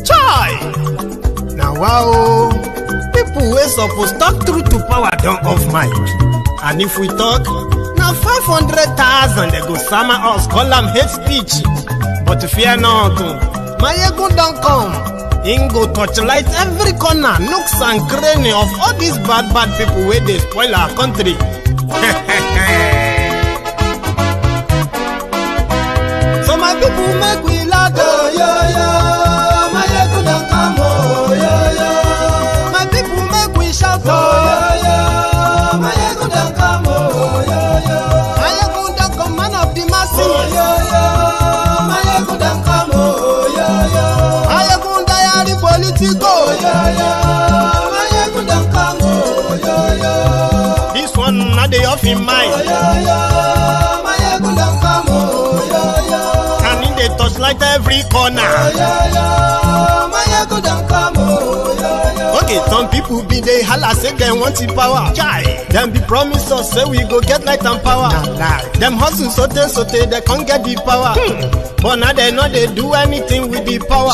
Chai! Now wow, people wey suppose talk truth to power don't off mic. And if we talk, now 500,000 they go summer us, call them hate speech. But fear not, Maiyegun don't come. He go torchlight every corner, nooks and cranny of all these bad people where they spoil our country. So my people make we laugh, oh yo yo. Maiyegun don't come, oh yo yo. My people make we shout, oh yo yo. Maiyegun don't come, oh yo yo. Maiyegun don't come, man of the masses, oh yo yo. Maiyegun don't come, oh yo yo. Maiyegun Diary Politico, oh yo yo. Maiyegun don't come, oh yo yo. This one not the off in mind, oh yo yo. Maiyegun don't come, oh yo yo. Can in the touch like every corner, oh yo yo. Maiyegun don't come, oh yo yo. Okay, some people be they holla say they want the power. Chai, them be promise us say we go get light and power. Them hustle sote they can't get the power. But now they know they do anything with the power.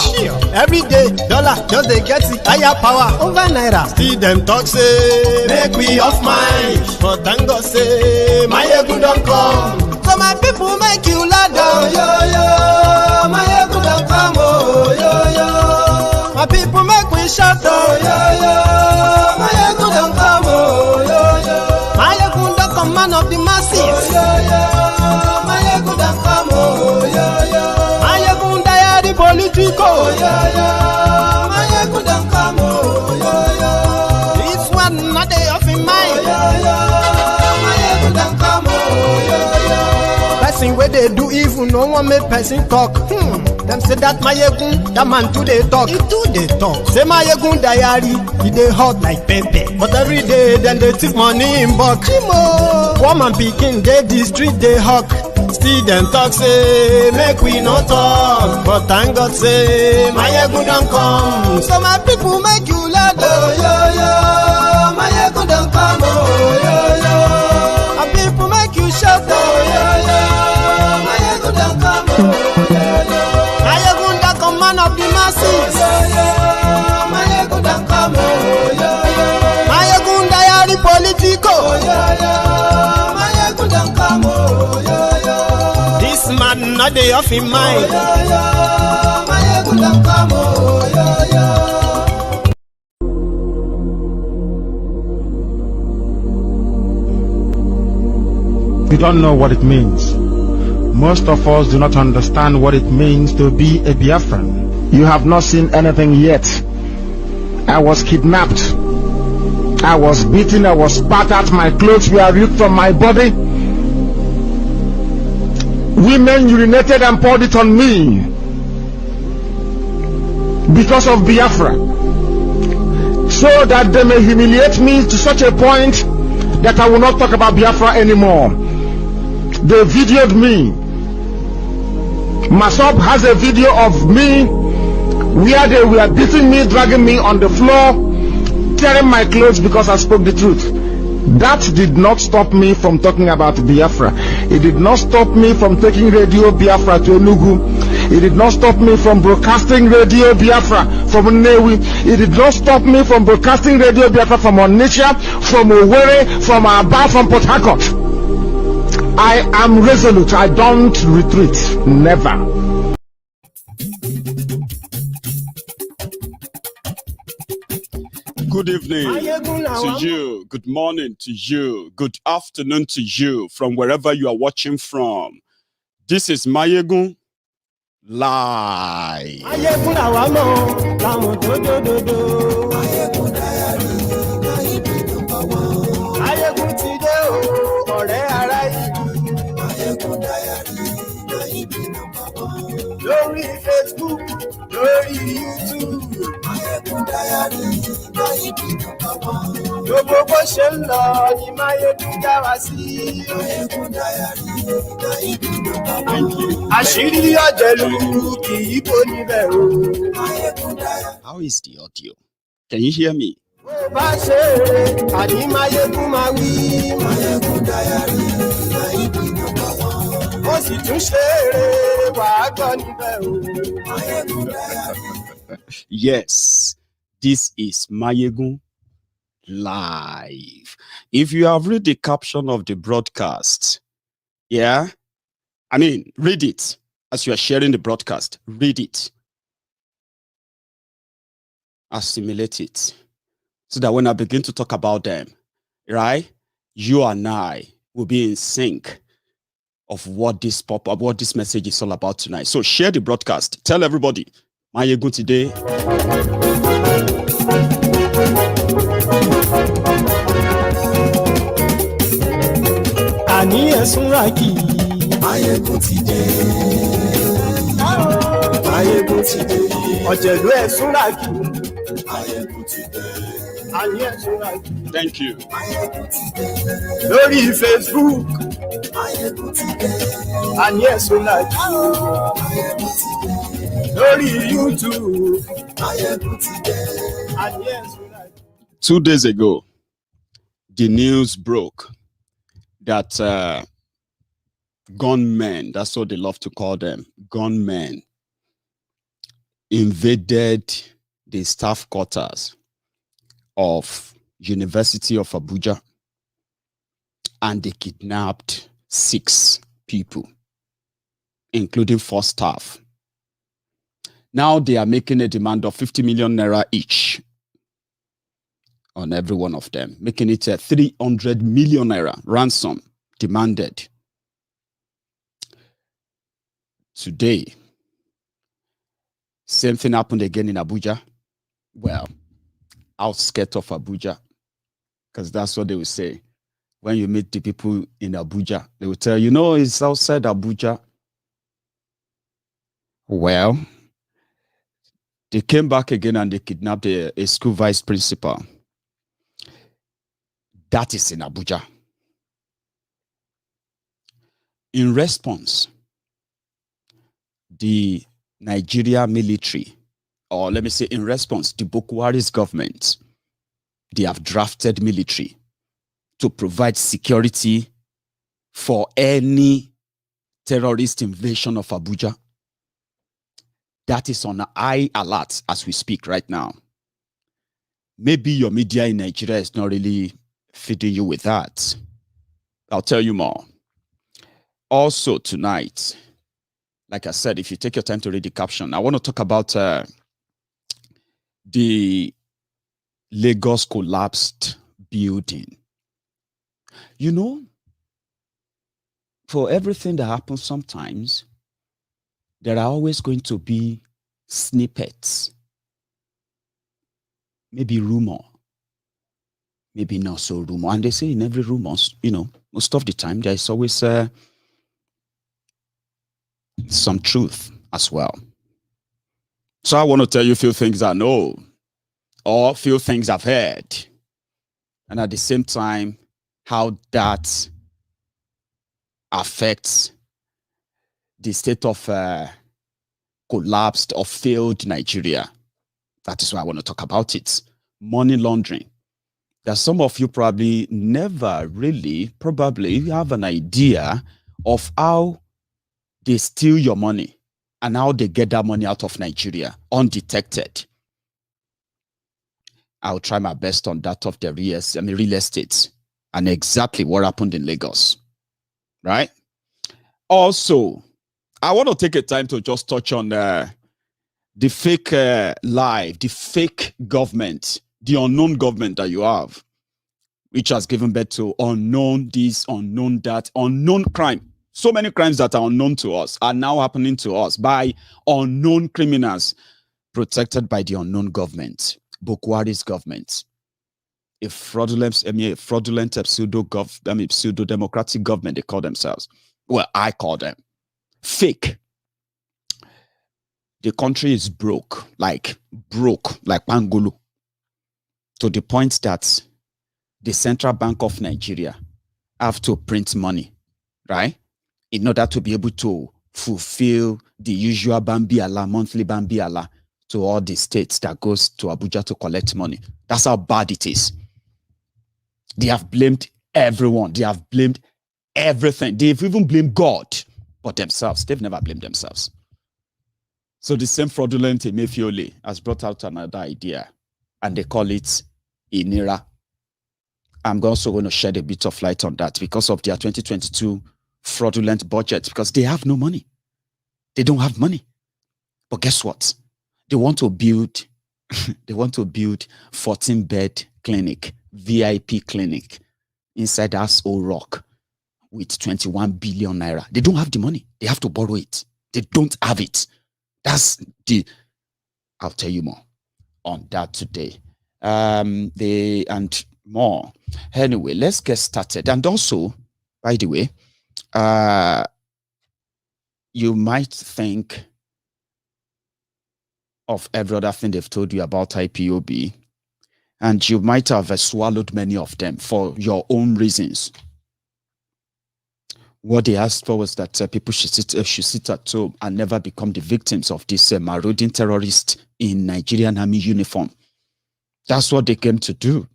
Every day, dollar just they get the higher power over naira. See them talk say make we off mind, but thank God say Maiyegun don't come. So my people make you laugh, oh yo yo. Maiyegun don't come, oh yo yo. My people make we shout, oh yo yo. Maiyegun don't come, oh yo yo. Maiyegun don't come, man of the masses, oh yo yo. Maiyegun don't come, oh yo yo. Maiyegun Diary Politico, oh yo yo. Maiyegun don't come, oh yo yo. This one not they off in mind, oh yo yo. Maiyegun don't come, oh yo yo. Person where they do evil, no one make person talk. Them say that Maiyegun, that man too they talk. He too they talk. Say Maiyegun Diary, he they hot like pepper. But every day then they take money in bulk. Woman picking they the street they hawk. Still them talk say make we no talk. But thank God say Maiyegun don't come. So my people make you laugh, oh yo yo. Maiyegun don't come, oh yo yo. My people make you shout, oh yo yo. Maiyegun don't come, oh yo yo. Maiyegun don't come, man of the masses, oh yo yo. Maiyegun don't come, oh yo yo. Maiyegun Diary Politico, oh yo yo. Maiyegun don't come, oh yo yo. This man not the off in mind, oh yo yo. Maiyegun don't come, oh yo yo. We don't know what it means. Most of us do not understand what it means to be a Biafran. You have not seen anything yet. I was kidnapped. I was beaten. I was spat at. My clothes were ripped from my body. Women urinated and poured it on me because of Biafra, so that they may humiliate me to such a point that I will not talk about Biafra anymore. They videoed me. Masop has a video of me where they were beating me, dragging me on the floor, tearing my clothes because I spoke the truth. That did not stop me from talking about Biafra. It did not stop me from taking Radio Biafra to Enugu. It did not stop me from broadcasting Radio Biafra from Nnewi. It did not stop me from broadcasting Radio Biafra from Onitsha, from Owerri, from Abba, from Port Harcourt. I am resolute. I don't retreat. Never. Good evening to you. Good morning to you. Good afternoon to you from wherever you are watching from. This is Maiyegun Live. Lórí Facebook, lórí YouTube. Gbogbo bó ṣe ń lọ ni Maiyegun dá wa sí. Àṣírí ọ̀jẹ̀lú kì í bò níbẹ̀ o. How is the audio? Can you hear me? Bó bá ṣe eré, àní Maiyegun máa wí. Ó Yes, this is Maiyegun live. If you have read the caption of the broadcast, yeah, I mean, read it as you are sharing the broadcast. Read it. Assimilate it. So that when I begin to talk about them, right, you and I will be in sync of what this message is all about tonight. So share the broadcast. Tell everybody, Maiyegun today. Maiyegun today. Ọ̀jẹ̀lú ẹ̀sùnràkì. Maiyegun today. Thank you. Lórí Facebook. Maiyegun today. Àní ẹ̀sùnràkì. Lórí YouTube. Maiyegun today. Àní ẹ̀sùnràkì. 2 days ago, the news broke that gunmen, that's what they love to call them, gunmen, invaded the staff quarters of University of Abuja, and they kidnapped 6 people, including 4 staff. Now they are making a demand of 50 million naira each on every one of them, making it a 300 million naira ransom demanded. Today, same thing happened again in Abuja. Well, outskirts of Abuja, because that's what they will say. When you meet the people in Abuja, they will tell you, no, it's outside Abuja. Well, they came back again and they kidnapped a school vice principal. That is in Abuja. In response, the Nigeria military, or let me say in response, the Boko Haram's government, they have drafted military to provide security for any terrorist invasion of Abuja. That is on high alert as we speak right now. Maybe your media in Nigeria is not really feeding you with that. I'll tell you more. Also tonight, like I said, if you take your time to read the caption, I want to talk about the Lagos collapsed building. You know, for everything that happens sometimes, there are always going to be snippets. Maybe rumor, maybe not so rumor. And they say in every rumor, you know, most of the time, there is always some truth as well. So I want to tell you a few things I know, or a few things I've heard, and at the same time, how that affects the state of collapsed or failed Nigeria. That is why I want to talk about it. Money laundering. That some of you probably never really, probably have an idea of how they steal your money and how they get that money out of Nigeria undetected. I'll try my best on that of the real estate and exactly what happened in Lagos, right? Also, I want to take a time to just touch on the fake life, the fake government, the unknown government that you have, which has given birth to unknown this, unknown that, unknown crime. So many crimes that are unknown to us are now happening to us by unknown criminals protected by the unknown government, Boko Haram's government. A fraudulent pseudo-democratic government, they call themselves. Well, I call them fake. The country is broke like Pangolo, to the point that the Central Bank of Nigeria have to print money, right? In order to be able to fulfill the usual Bambiala, monthly Bambiala to all the states that goes to Abuja to collect money. That's how bad it is. They have blamed everyone. They have blamed everything. They've even blamed God but themselves. They've never blamed themselves. So the same fraudulent Emefiole has brought out another idea, and they call it INIRA. I'm also going to shed a bit of light on that because of their 2022 fraudulent budget, because they have no money. They don't have money. But guess what? They want to build 14-bed clinic, VIP clinic inside Aso Rock with 21 billion naira. They don't have the money. They have to borrow it. They don't have it. I'll tell you more on that today. And more. Anyway, let's get started. And also, by the way, you might think of every other thing they've told you about IPOB, and you might have swallowed many of them for your own reasons. What they asked for was that people should sit at home and never become the victims of this marauding terrorist in Nigerian army uniform. That's what they came to do,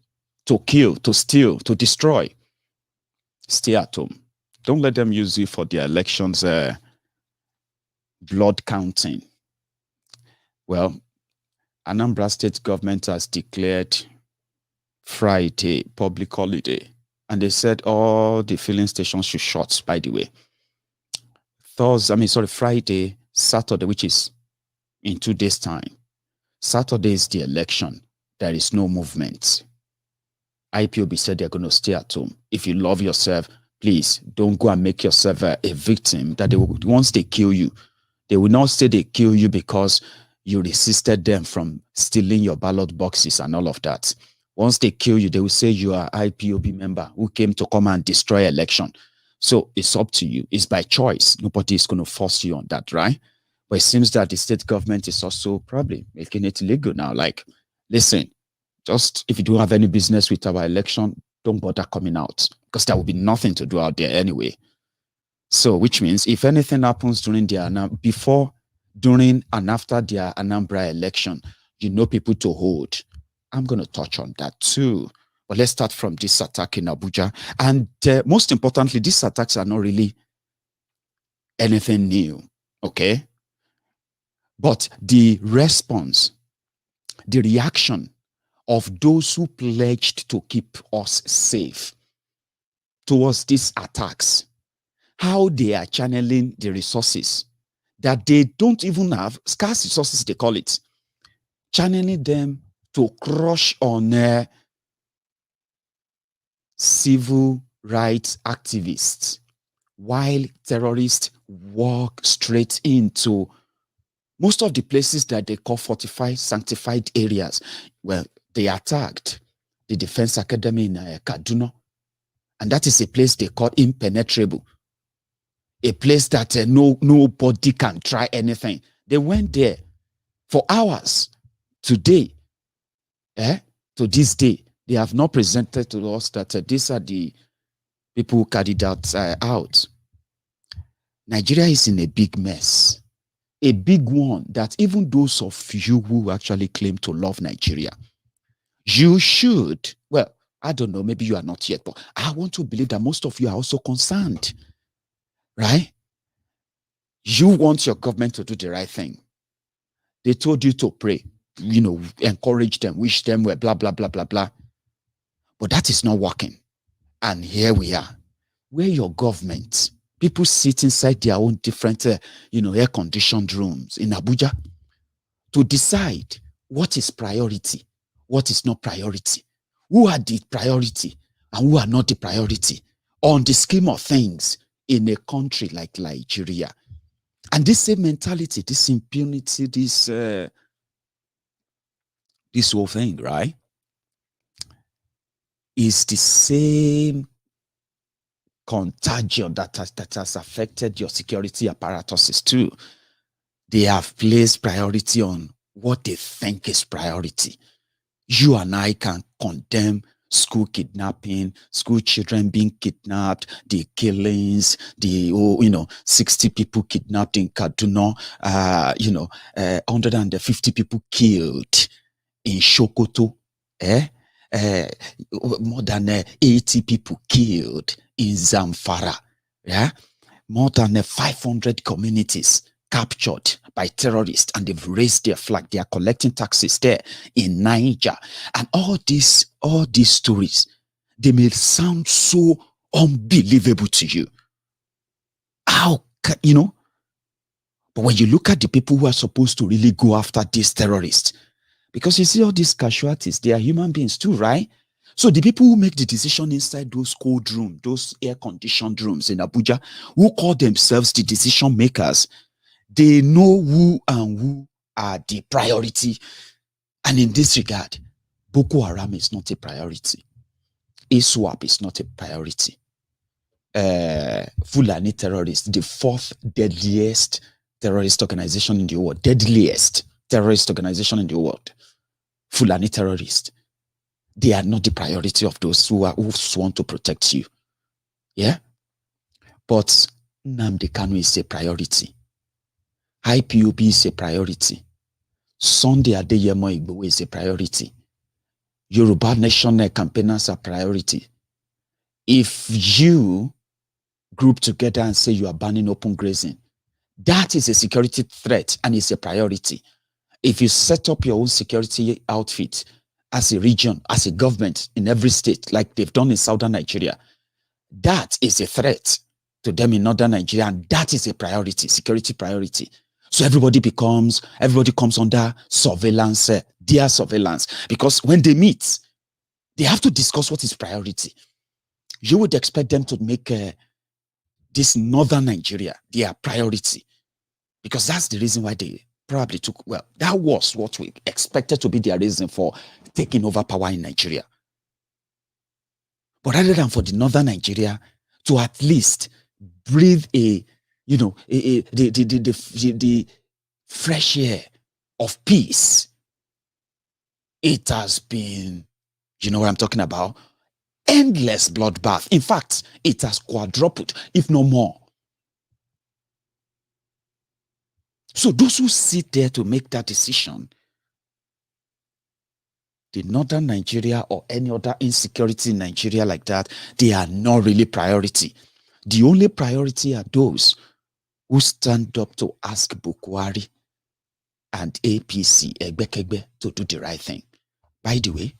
to kill, to steal, to destroy. Stay at home. Don't let them use you for their elections blood counting. Well, Anambra State government has declared Friday public holiday. And they said all the filling stations should shut, by the way. Friday, Saturday, which is in 2 days' time. Saturday is the election. There is no movement. IPOB said they're going to stay at home. If you love yourself, please don't go and make yourself a victim. That once they kill you, they will not say they kill you because you resisted them from stealing your ballot boxes and all of that. Once they kill you, they will say you are IPOB member who came to come and destroy election. So it's up to you. It's by choice. Nobody is going to force you on that, right? But it seems that the state government is also probably making it illegal now. Like, listen, just if you don't have any business with our election, don't bother coming out because there will be nothing to do out there anyway. So, which means if anything happens during before, during, and after their Anambra election, you know people to hold. I'm going to touch on that too. But let's start from this attack in Abuja. And most importantly, these attacks are not really anything new, okay? But the response, the reaction of those who pledged to keep us safe towards these attacks, how they are channeling the resources that they don't even have, scarce resources they call it, channeling them to crush on civil rights activists, while terrorists walk straight into most of the places that they call fortified, sanctified areas. Well, they attacked the Defense Academy in Kaduna, and that is a place they call impenetrable, a place that nobody can try anything. They went there for hours. Today, to this day, they have not presented to us that these are the people who carried that out. Nigeria is in a big mess, a big one that even those of you who actually claim to love Nigeria, you should, well, I don't know, maybe you are not yet, but I want to believe that most of you are also concerned, right? You want your government to do the right thing. They told you to pray, encourage them, wish them well, blah, blah, blah, blah, blah. But that is not working. And here we are, where your government, people sit inside their own different, air-conditioned rooms in Abuja to decide what is priority, what is not priority, who are the priority and who are not the priority on the scheme of things in a country like Nigeria. And this same mentality, this impunity, this whole thing, right, is the same contagion that has affected your security apparatuses too. They have placed priority on what they think is priority. You and I can condemn school kidnapping, school children being kidnapped, the killings, 60 people kidnapped in Kaduna, 150 people killed in Sokoto, more than 80 people killed in Zamfara, yeah, more than 500 communities captured by terrorists, and they've raised their flag. They are collecting taxes there in Niger. And all these stories, they may sound so unbelievable to you. How can, you know? But when you look at the people who are supposed to really go after these terrorists, because you see all these casualties, they are human beings too, right? So the people who make the decision inside those cold rooms, those air-conditioned rooms in Abuja, who call themselves the decision makers, they know who and who are the priority. And in this regard, Boko Haram is not a priority. ISWAP is not a priority. Fulani terrorists, the fourth deadliest terrorist organization in the world, deadliest terrorist organization in the world, Fulani terrorists, they are not the priority of those who want to protect you. Yeah? But Nnamdi Kanu is a priority. IPOB is a priority. Sunday Adeyemo Igboho is a priority. Yoruba Nation campaigners are priority. If you group together and say you are banning open grazing, that is a security threat and it's a priority. If you set up your own security outfit as a region, as a government in every state, like they've done in southern Nigeria, that is a threat to them in northern Nigeria, and that is a priority, security priority. So everybody comes under surveillance, their surveillance, because when they meet, they have to discuss what is priority. You would expect them to make this northern Nigeria their priority, because that's the reason why they probably took, well, that was what we expected to be their reason for taking over power in Nigeria. But rather than for the northern Nigeria to at least breathe the fresh air of peace, it has been, you know what I'm talking about, endless bloodbath. In fact, it has quadrupled, if no more. So those who sit there to make that decision, the northern Nigeria or any other insecurity in Nigeria like that, they are not really priority. The only priority are those who stand up to ask Bukwari and APC, Egbekegbe, to do the right thing. By the way,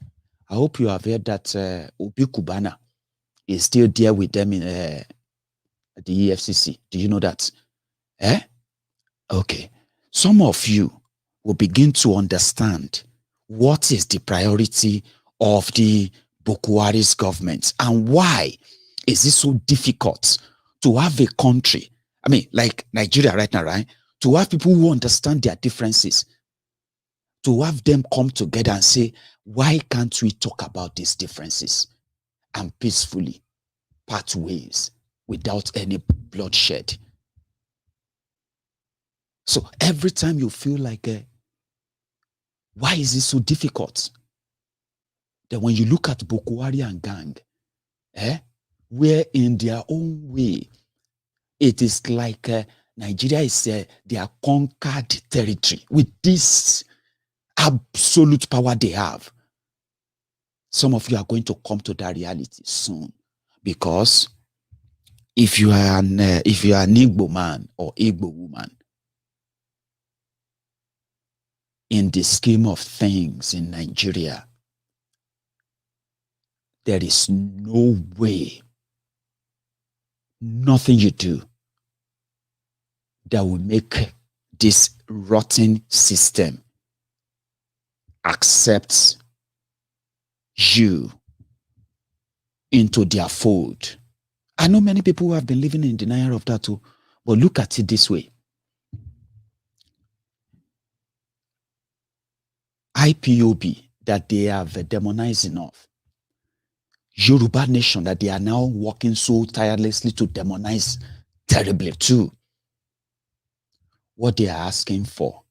I hope you have heard that Obi Cubana is still there with them in the EFCC. Do you know that? Okay. Some of you will begin to understand what is the priority of the Bukwari's government and why is it so difficult to have a country, I mean, like Nigeria right now, right? To have people who understand their differences, to have them come together and say, why can't we talk about these differences and peacefully part ways without any bloodshed? So every time you feel like, why is it so difficult? Then when you look at Bukwari and gang, where in their own way, it is like Nigeria is their conquered territory with this absolute power they have. Some of you are going to come to that reality soon, because if you are an Igbo man or Igbo woman, in the scheme of things in Nigeria, there is no way, nothing you do that will make this rotten system accept you into their fold. I know many people who have been living in denial of that too, but look at it this way. IPOB that they have demonized enough, Yoruba Nation that they are now working so tirelessly to demonize terribly too. What they are asking for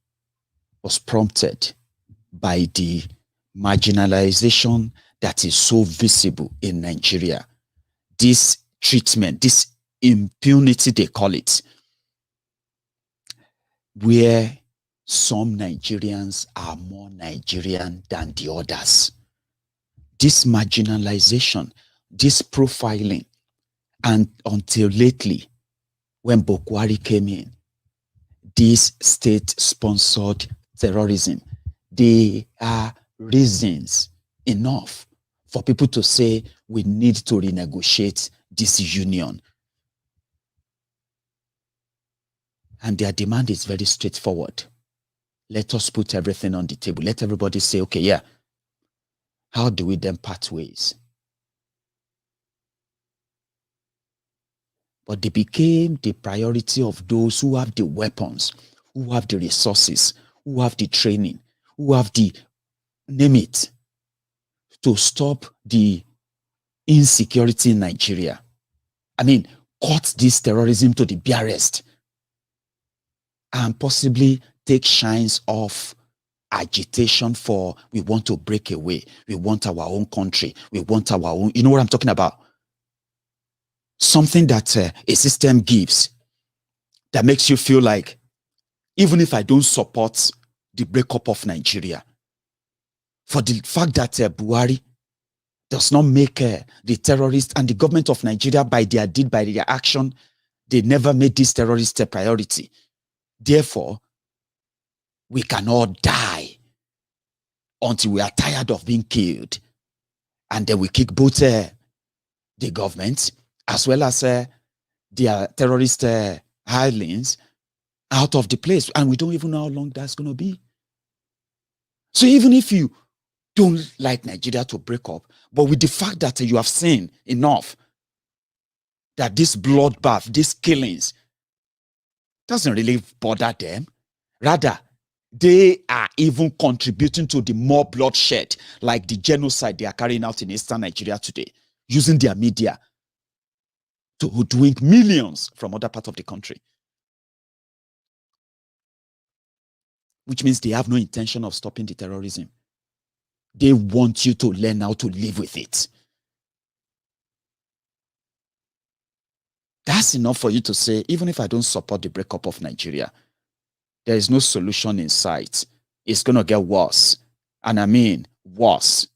was prompted by the marginalization that is so visible in Nigeria. This treatment, this impunity they call it, where some Nigerians are more Nigerian than the others. This marginalization, this profiling, and until lately, when Bokwari came in, this state-sponsored terrorism, they are reasons enough for people to say we need to renegotiate this union. And their demand is very straightforward. Let us put everything on the table. Let everybody say, okay, yeah, how do we then part ways? But they became the priority of those who have the weapons, who have the resources, who have the training, who have the, name it, to stop the insecurity in Nigeria. I mean, cut this terrorism to the barest and possibly take shines of agitation for we want to break away. We want our own country. We want our own, you know what I'm talking about? Something that a system gives that makes you feel like, even if I don't support the breakup of Nigeria, for the fact that Buhari does not make the terrorists and the government of Nigeria by their deed, by their action, they never made this terrorist a priority. Therefore, we cannot die until we are tired of being killed. And then we kick both the government as well as their terrorist hirelings out of the place. And we don't even know how long that's going to be. So even if you don't like Nigeria to break up, but with the fact that you have seen enough that this bloodbath, these killings, doesn't really bother them. Rather, they are even contributing to the more bloodshed, like the genocide they are carrying out in Eastern Nigeria today, using their media to hoodwink millions from other parts of the country. Which means they have no intention of stopping the terrorism. They want you to learn how to live with it. That's enough for you to say, even if I don't support the breakup of Nigeria, there is no solution in sight. It's going to get worse. And I mean, worse.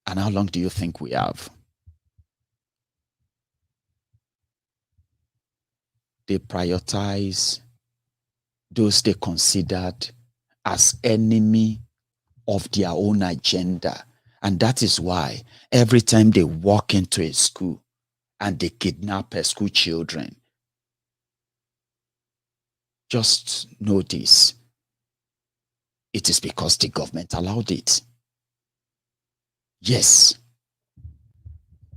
And how long do you think we have? They prioritize those they considered as enemy of their own agenda. And that is why every time they walk into a school and they kidnap school children, just know this. It is because the government allowed it. Yes.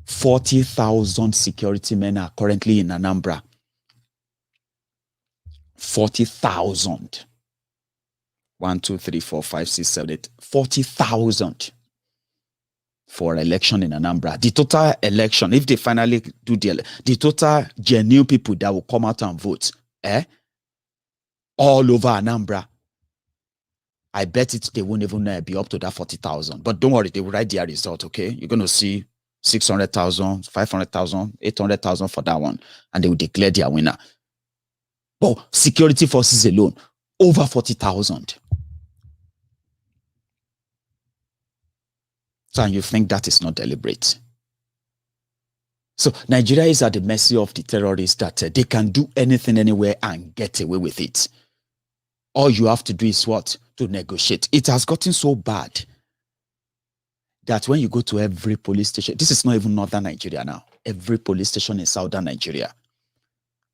40,000 security men are currently in Anambra. 40,000. 1, 2, 3, 4, 5, 6, 7, 8. 40,000 for election in Anambra. The total election, if they finally do the total genuine people that will come out and vote, all over Anambra, I bet they won't even be up to that 40,000. But don't worry, they will write their result, okay? You're going to see 600,000, 500,000, 800,000 for that one, and they will declare their winner. But security forces alone, over 40,000. So you think that is not deliberate. So Nigeria is at the mercy of the terrorists that they can do anything anywhere and get away with it. All you have to do is what? To negotiate. It has gotten so bad that when you go to every police station, this is not even northern Nigeria now, every police station in southern Nigeria,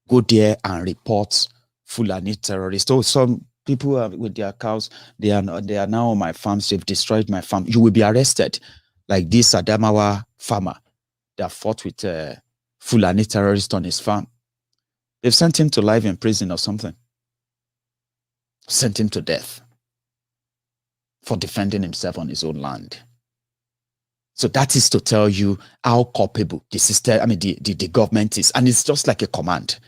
go there and report Fulani terrorists. Oh, some people with their cows, they are now on my farms, they've destroyed my farm. You will be arrested. Like this Adamawa farmer that fought with Fulani terrorists on his farm. They've sent him to life in prison or something. Sent him to death for defending himself on his own land. So that is to tell you how culpable the system, the government is. And it's just like a command.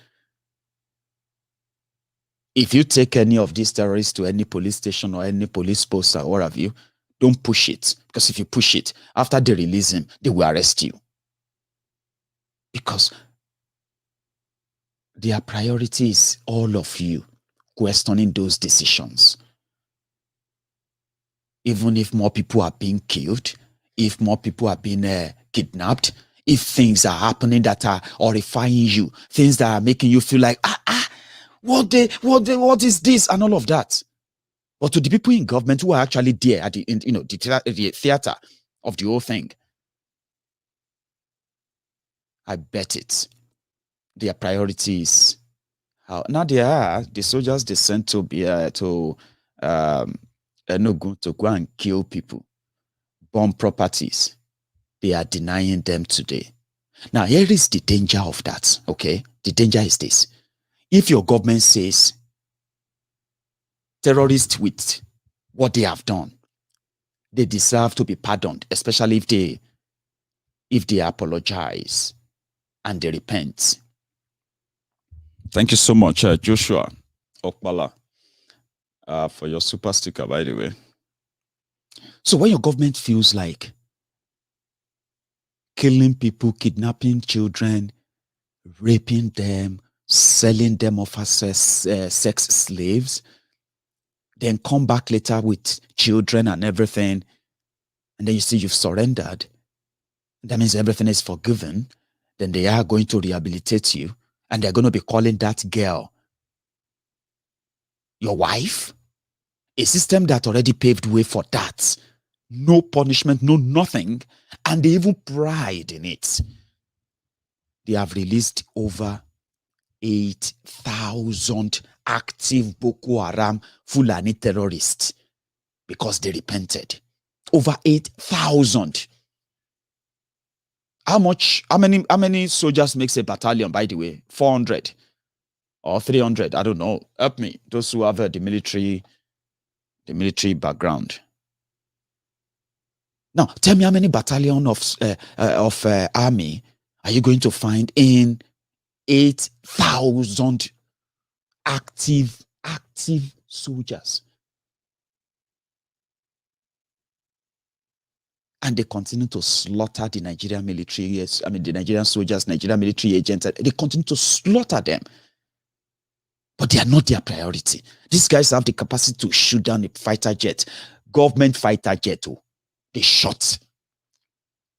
If you take any of these terrorists to any police station or any police post or what have you, don't push it. Because if you push it, after they release him, they will arrest you. Because their priority is all of you questioning those decisions. Even if more people are being killed, if more people are being kidnapped, if things are happening that are horrifying you, things that are making you feel like, what is this, and all of that. But to the people in government who are actually there at the theater of the whole thing, I bet it. Their priorities. Now the soldiers they sent to Enugu to go and kill people, bomb properties. They are denying them today. Now here is the danger of that. Okay, the danger is this: if your government says terrorists with what they have done, they deserve to be pardoned, especially if they apologize and they repent. Thank you so much, Joshua Okpala, for your super sticker, by the way. So when your government feels like killing people, kidnapping children, raping them, selling them off as sex slaves, then come back later with children and everything, and then you see you've surrendered, that means everything is forgiven, then they are going to rehabilitate you, and they're going to be calling that girl your wife. A system that already paved way for that. No punishment, no nothing, and they even pride in it. They have released over 8,000 active Boko Haram Fulani terrorists because they repented. Over 8,000. How many soldiers makes a battalion, by the way? 400 or 300? I don't know. Help me. Those who have the military background. Now, tell me how many battalion of army are you going to find in 8,000 active soldiers? And they continue to slaughter the Nigerian military, the Nigerian soldiers, Nigerian military agents. They continue to slaughter them. But they are not their priority. These guys have the capacity to shoot down a fighter jet, government fighter jet. They shot.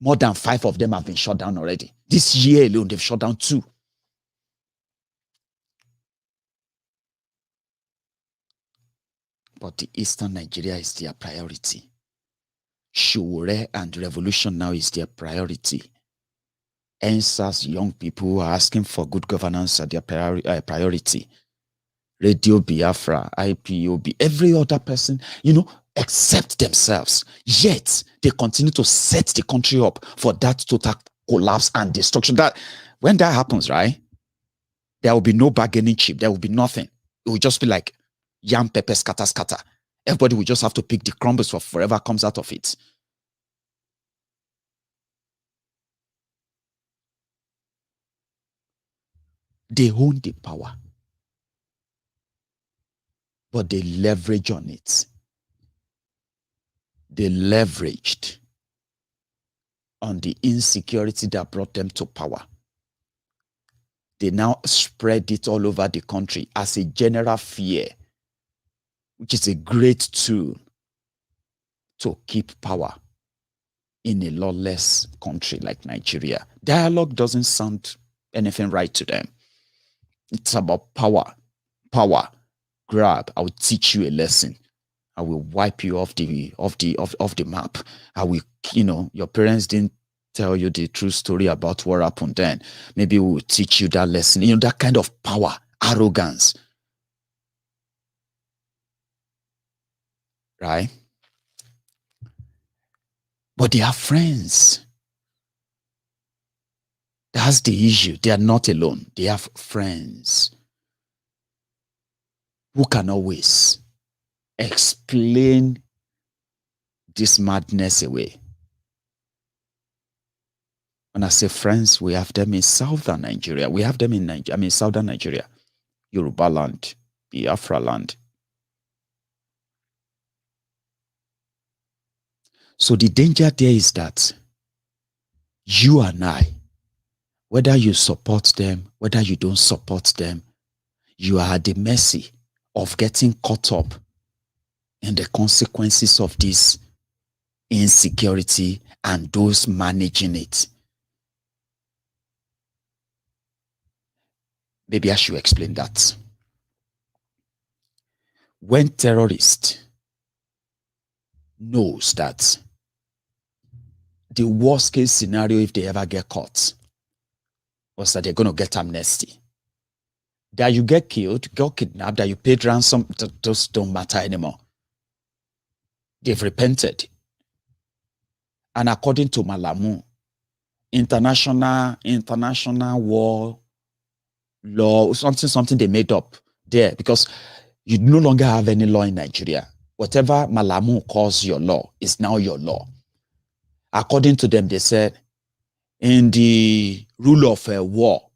More than 5 of them have been shot down already. This year alone, they've shot down 2. But the Eastern Nigeria is their priority. Shure and revolution now is their priority. NSAS young people who are asking for good governance are their priority. Radio Biafra, IPOB, every other person, except themselves. Yet, they continue to set the country up for that total collapse and destruction. That when that happens, right, there will be no bargaining chip. There will be nothing. It will just be like yam, pepper, scatter, scatter. Everybody will just have to pick the crumbles for whatever comes out of it. They own the power, but they leverage on it. They leveraged on the insecurity that brought them to power. They now spread it all over the country as a general fear, which is a great tool to keep power in a lawless country like Nigeria. Dialogue doesn't sound anything right to them. It's about power. Power. Grab. I will teach you a lesson. I will wipe you off the map. I will, your parents didn't tell you the true story about what happened then. Maybe we will teach you that lesson. That kind of power, arrogance. Right? But they are friends. That's the issue. They are not alone. They have friends who can always explain this madness away. When I say friends, we have them in southern Nigeria. We have them in southern Nigeria, Yoruba land, Biafra land. So the danger there is that you and I, whether you support them, whether you don't support them, you are at the mercy of getting caught up in the consequences of this insecurity and those managing it. maybe I should explain that. When terrorist knows that the worst case scenario, if they ever get caught, was that they're going to get amnesty. That you get killed, got kidnapped, that you paid ransom, those don't matter anymore. They've repented. And according to Malamu, international war law, something they made up there, because you no longer have any law in Nigeria. Whatever Malamu calls your law is now your law. According to them, they said, in the rule of war,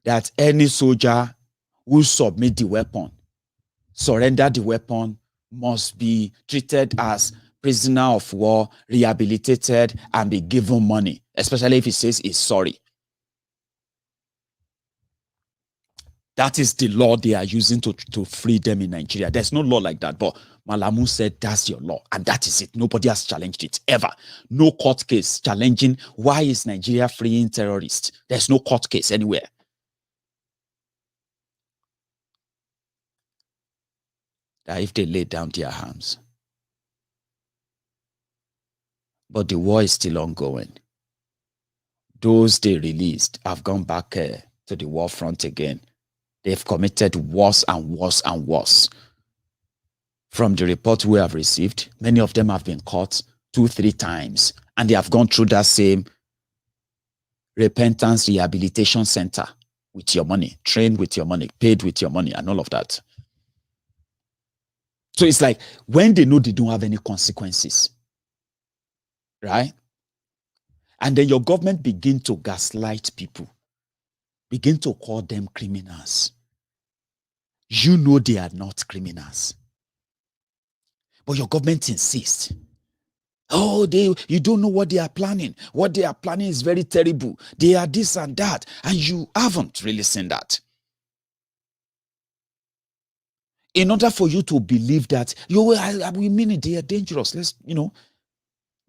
that any soldier who submit the weapon, surrender the weapon, must be treated as prisoner of war, rehabilitated, and be given money, especially if he says he's sorry. That is the law they are using to free them in Nigeria. There's no law like that, but Malamu said that's your law, and that is it. Nobody has challenged it, ever. No court case challenging why is Nigeria freeing terrorists. There's no court case anywhere. That if they lay down their arms. But the war is still ongoing. Those they released have gone back to the war front again. They've committed worse and worse and worse. From the report we have received, many of them have been caught 2-3 times, and they have gone through that same repentance rehabilitation center with your money, trained with your money, paid with your money, and all of that. So it's like when they know they don't have any consequences, right? And then your government begin to gaslight people, begin to call them criminals. You know they are not criminals. But your government insists. Oh, you don't know what they are planning. What they are planning is very terrible. They are this and that. And you haven't really seen that. In order for you to believe that, we mean it, they are dangerous.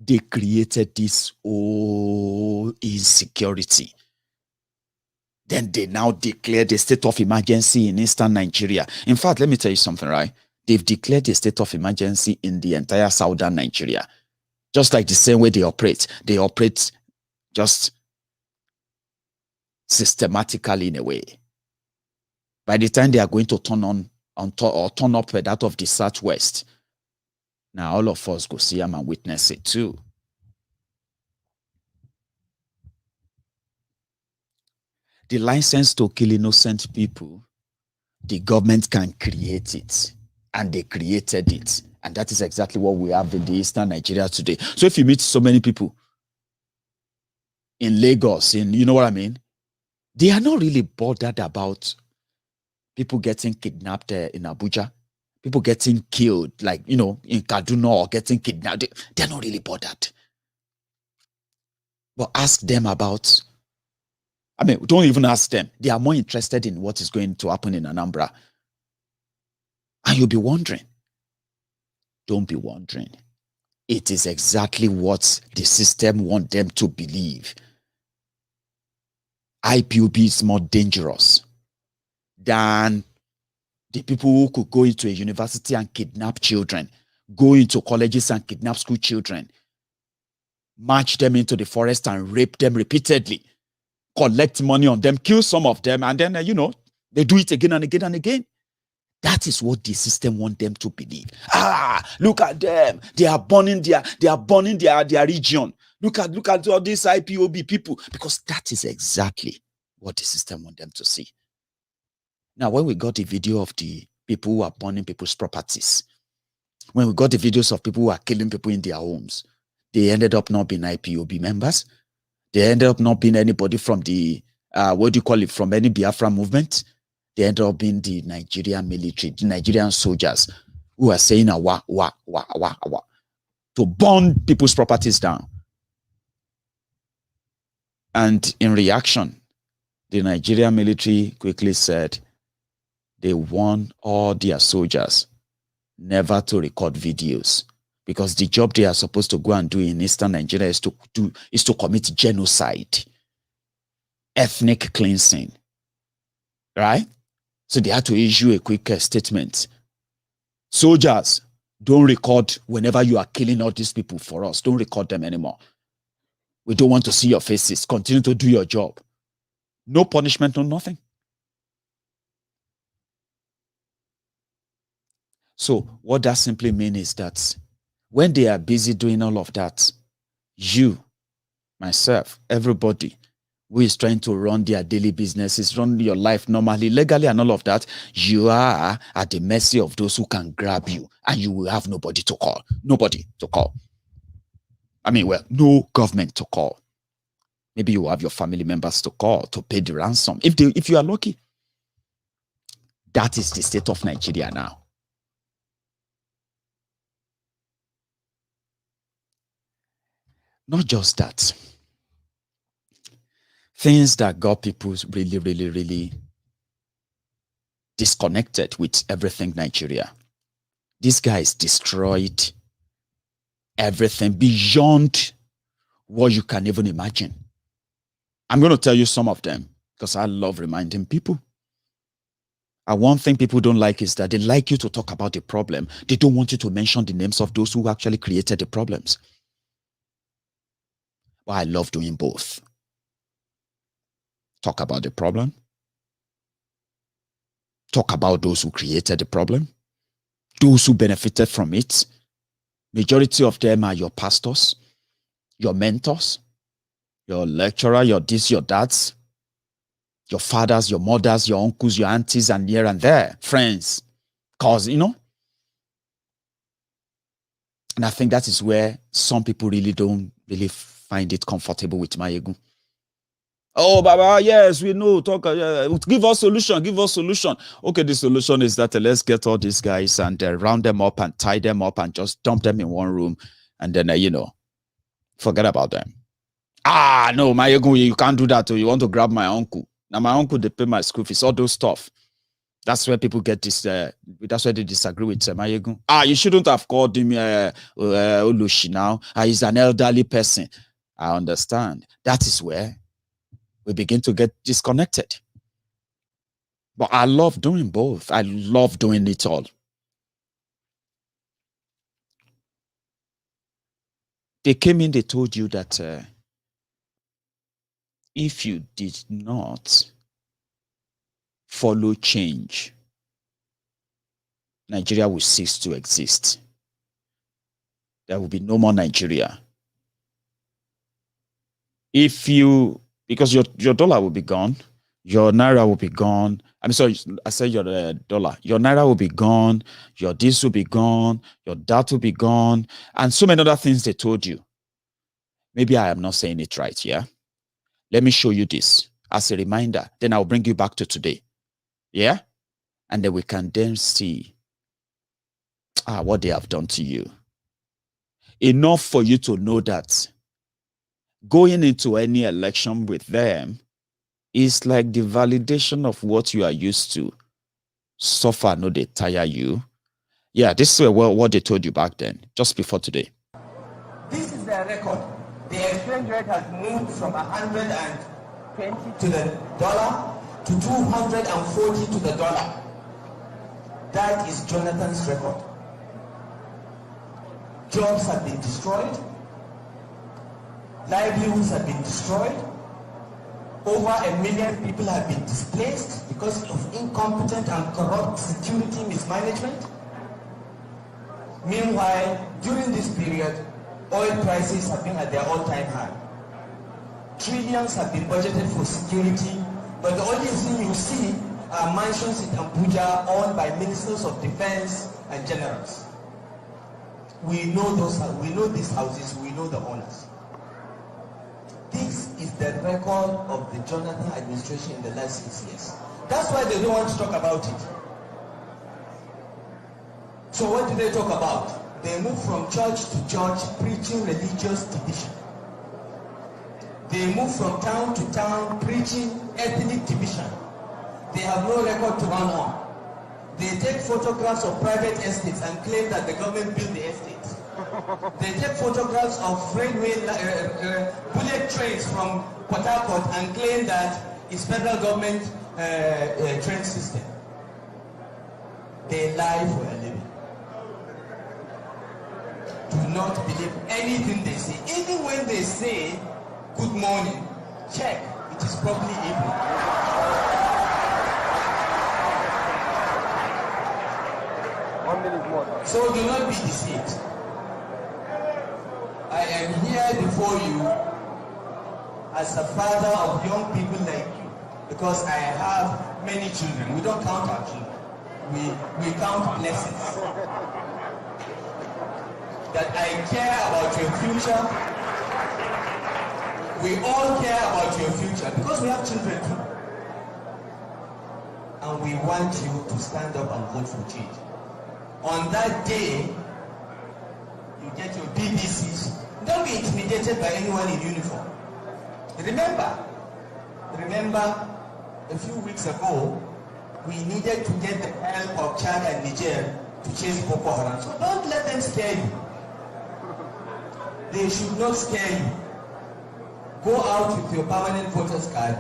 They created this whole insecurity. Then they now declare the state of emergency in eastern Nigeria. In fact, let me tell you something, right? They've declared the state of emergency in the entire southern Nigeria. Just like the same way they operate. They operate just systematically in a way. By the time they are going to turn up that of the southwest, now all of us go see them and witness it too. The license to kill innocent people, the government can create it. And they created it. And that is exactly what we have in the eastern Nigeria today. So if you meet so many people in Lagos, you know what I mean? They are not really bothered about people getting kidnapped in Abuja, people getting killed, like, in Kaduna, or getting kidnapped. They're not really bothered. But ask them about, don't even ask them. They are more interested in what is going to happen in Anambra. And you'll be wondering. Don't be wondering. It is exactly what the system wants them to believe. IPOB is more dangerous than the people who could go into a university and kidnap children, go into colleges and kidnap school children, march them into the forest and rape them repeatedly, collect money on them, kill some of them, and then, they do it again and again and again. That is what the system wants them to believe. Look at them. They are burning their region. Look at all these IPOB people. Because that is exactly what the system wants them to see. Now, when we got the video of the people who are burning people's properties, when we got the videos of people who are killing people in their homes, they ended up not being IPOB members. They ended up not being anybody from the, from any Biafra movement. They ended up being the Nigerian military, the Nigerian soldiers who are saying to burn people's properties down. And in reaction, the Nigerian military quickly said they warn all their soldiers never to record videos, because the job they are supposed to go and do in eastern Nigeria is to commit genocide, ethnic cleansing. right? So they had to issue a quick statement. Soldiers, don't record whenever you are killing all these people for us. Don't record them anymore. We don't want to see your faces. Continue to do your job. No punishment, no nothing. So what that simply means is that when they are busy doing all of that, you, myself, everybody who is trying to run their daily businesses, run your life normally, legally and all of that, you are at the mercy of those who can grab you, and you will have nobody to call. Nobody to call. I mean, well, no government to call. Maybe you will have your family members to call to pay the ransom. If you are lucky. That is the state of Nigeria now. Not just that. Things that got people really, really, really disconnected with everything Nigeria. These guys destroyed everything beyond what you can even imagine. I'm going to tell you some of them because I love reminding people. And one thing people don't like is that they like you to talk about the problem. They don't want you to mention the names of those who actually created the problems. But I love doing both. Talk about the problem. Talk about those who created the problem. Those who benefited from it. Majority of them are your pastors, your mentors, your lecturer, your this, your that, your fathers, your mothers, your uncles, your aunties, and here and there, friends, cause, you know. And I think that is where some people really don't really find it comfortable with Maiyegun. Oh, Baba, yes, we know. Talk, give us solution. Give us solution. Okay, the solution is that let's get all these guys and round them up and tie them up and just dump them in one room, and then forget about them. Ah, no, Maiyegun, you can't do that. You want to grab my uncle? Now my uncle they pay my school fees. All those stuff. That's where people get this. That's where they disagree with Maiyegun. Ah, you shouldn't have called him Olushi now. He's an elderly person. I understand. That is where we begin to get disconnected. But I love doing both. I love doing it all. They came in, they told you that if you did not follow change, Nigeria will cease to exist. There will be no more Nigeria. Because your dollar will be gone, your naira will be gone. I'm sorry, I said your dollar. Your naira will be gone, your this will be gone, your that will be gone, and so many other things they told you. Maybe I am not saying it right, yeah? Let me show you this as a reminder. Then I'll bring you back to today. Yeah? And then we can then see what they have done to you. Enough for you to know that going into any election with them is like the validation of what you are used to. So far, no, they tire you. Yeah, this is what they told you back then, just before today. This is their record. The exchange rate has moved from 120 to the dollar to 240 to the dollar. That is Jonathan's record. Jobs have been destroyed. Livelihoods have been destroyed. Over 1 million people have been displaced because of incompetent and corrupt security mismanagement. Meanwhile, during this period, oil prices have been at their all-time high. Trillions have been budgeted for security, but the only thing you see are mansions in Abuja owned by ministers of defense and generals. We know these houses, we know the owners. This is the record of the Jonathan administration in the last 6 years. That's why they don't want to talk about it. So what do they talk about? They move from church to church preaching religious division. They move from town to town preaching ethnic division. They have no record to run on. They take photographs of private estates and claim that the government built the estates. They take photographs of railway bullet trains from Port Harcourt and claim that it's federal government train system. They lie for a living. Do not believe anything they say. Even when they say good morning, check. It is probably evening. So do not be deceived. I am here before you as a father of young people like you, because I have many children. We don't count our children. We count blessings. That I care about your future. We all care about your future because we have children too. And we want you to stand up and vote for change. On that day, you get your BBCs. Don't be intimidated by anyone in uniform. Remember, a few weeks ago, we needed to get the help of Chad and Niger to chase Boko Haram. So don't let them scare you. They should not scare you. Go out with your permanent voter's card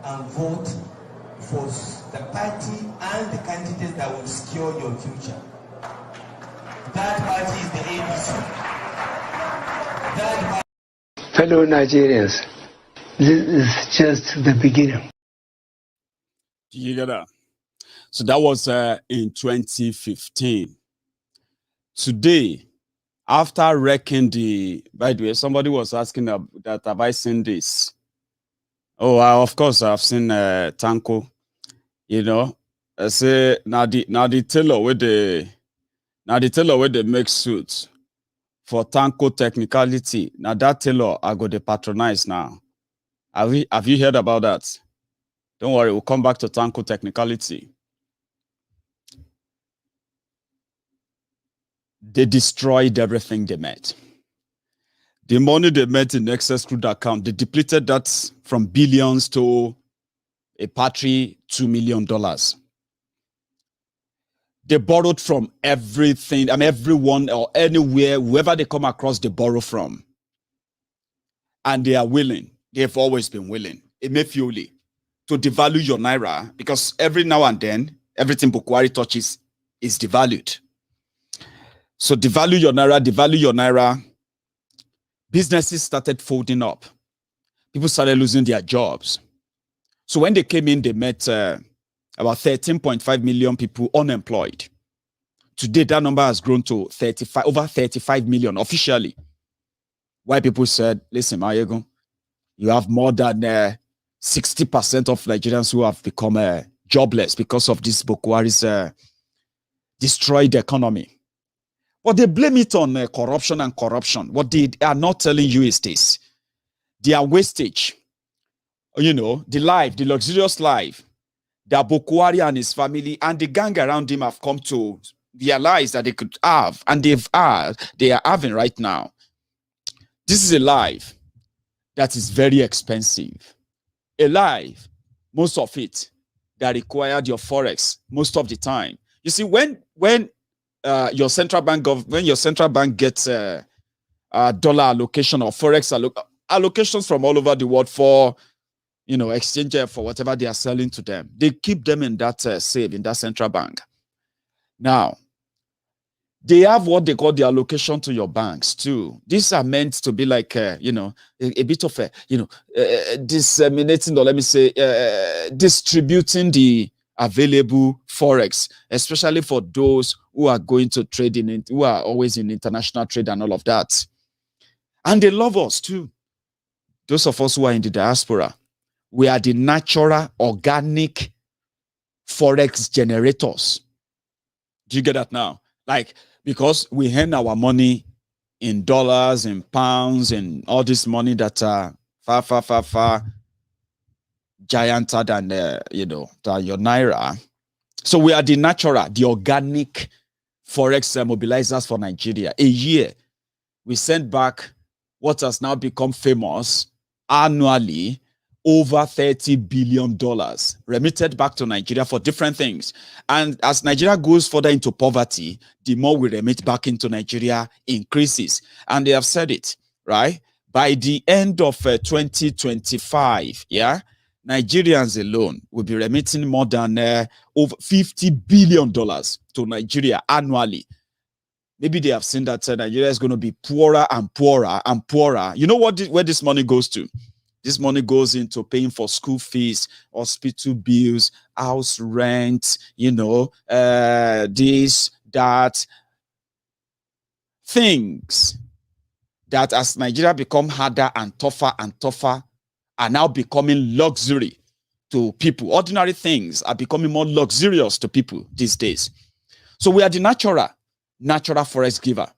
and vote for the party and the candidates that will secure your future. That party is the ABC. Fellow Nigerians, this is just the beginning. You get that? So that was in 2015. Today, after wrecking by the way, somebody was asking that have I seen this? Oh, of course I've seen Tanko. You know, I say now the tailor with the make suits for Tanko technicality. Now that tailor I go to patronize now. Have you heard about that? Don't worry, we'll come back to Tanko technicality. They destroyed everything they met. The money they met in excess crude account, they depleted that from billions to a paltry $2 million. They borrowed from everything, everyone or anywhere, whoever they come across, they borrow from. And they are willing, they've always been willing, Emefiole, to devalue your naira, because every now and then, everything Bukwari touches is devalued. So devalue your naira. Businesses started folding up. People started losing their jobs. So when they came in, they met about 13.5 million people unemployed. Today, that number has grown to over 35 million officially. Why people said, listen, Maiyegun, you have more than 60% of Nigerians who have become jobless because of this Bukwari's destroyed economy. But they blame it on corruption and corruption. What they are not telling you is this. Their wastage, you know, the luxurious life that Bukwari and his family and the gang around him have come to realize that they could have, and they are having right now. This is a life that is very expensive. A life, most of it, that required your forex most of the time. You see, when your central bank gets dollar allocation or forex allocations from all over the world for, you know, exchange for whatever they are selling to them, they keep them in that safe in that central bank. Now, they have what they call the allocation to your banks too. These are meant to be like, you know, a bit of a, you know, disseminating, or let me say, distributing the available forex, especially for those who are going to trade in it, who are always in international trade and all of that. And they love us too. Those of us who are in the diaspora, we are the natural, organic forex generators. Do you get that now? Like, because we earn our money in dollars, in pounds, and all this money that are far gianter than, you know, than your naira. So we are the natural, the organic forex mobilizers for Nigeria. A year, we send back what has now become famous annually, over $30 billion remitted back to Nigeria for different things. And as Nigeria goes further into poverty, the more we remit back into Nigeria increases. And they have said it, right? By the end of 2025, yeah, Nigerians alone will be remitting more than over $50 billion to Nigeria annually. Maybe they have seen that Nigeria is going to be poorer and poorer and poorer. You know what? Where this money goes to? This money goes into paying for school fees, hospital bills, house rent, this, that. Things that as Nigeria become harder and tougher are now becoming luxury to people. Ordinary things are becoming more luxurious to people these days. So we are the natural forex giver.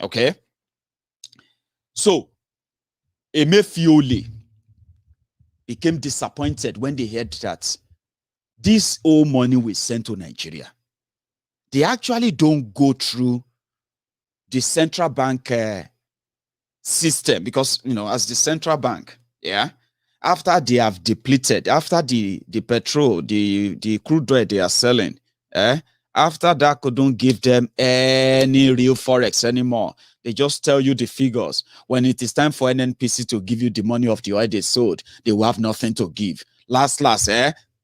Okay? So Emefiole became disappointed when they heard that this old money we sent to Nigeria, they actually don't go through the central bank system, because as the central bank, after they have depleted, after the petrol, the crude oil they are selling, after that couldn't give them any real forex anymore. They just tell you the figures. When it is time for NNPC to give you the money of the oil they sold, they will have nothing to give. Last,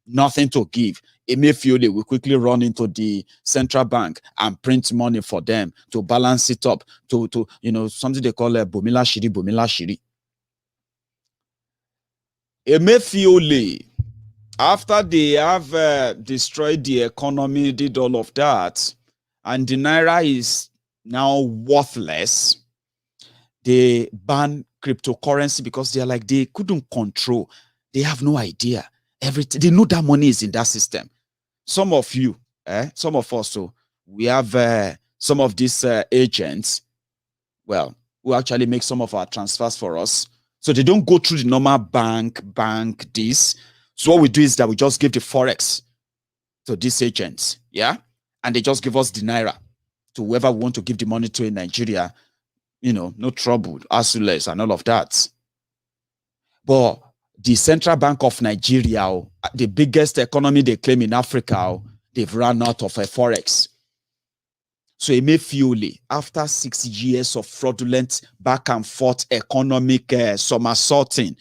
nothing to give. Emefiole will quickly run into the central bank and print money for them to balance it up to something they call Bomila Shiri. Emefiole, after they have destroyed the economy, did all of that, and the naira is now worthless, they ban cryptocurrency because they couldn't control. They have no idea. Everything, they know that money is in that system. Some of you, some of us, so we have some of these agents, who actually make some of our transfers for us. So they don't go through the normal bank this. So what we do is that we just give the forex to these agents, and they just give us the naira to whoever we want to give the money to in Nigeria. No trouble, Asules and all of that. But the Central Bank of Nigeria, the biggest economy they claim in Africa, they've run out of a forex. So Emefiole, after 6 years of fraudulent back and forth economic somersaulting,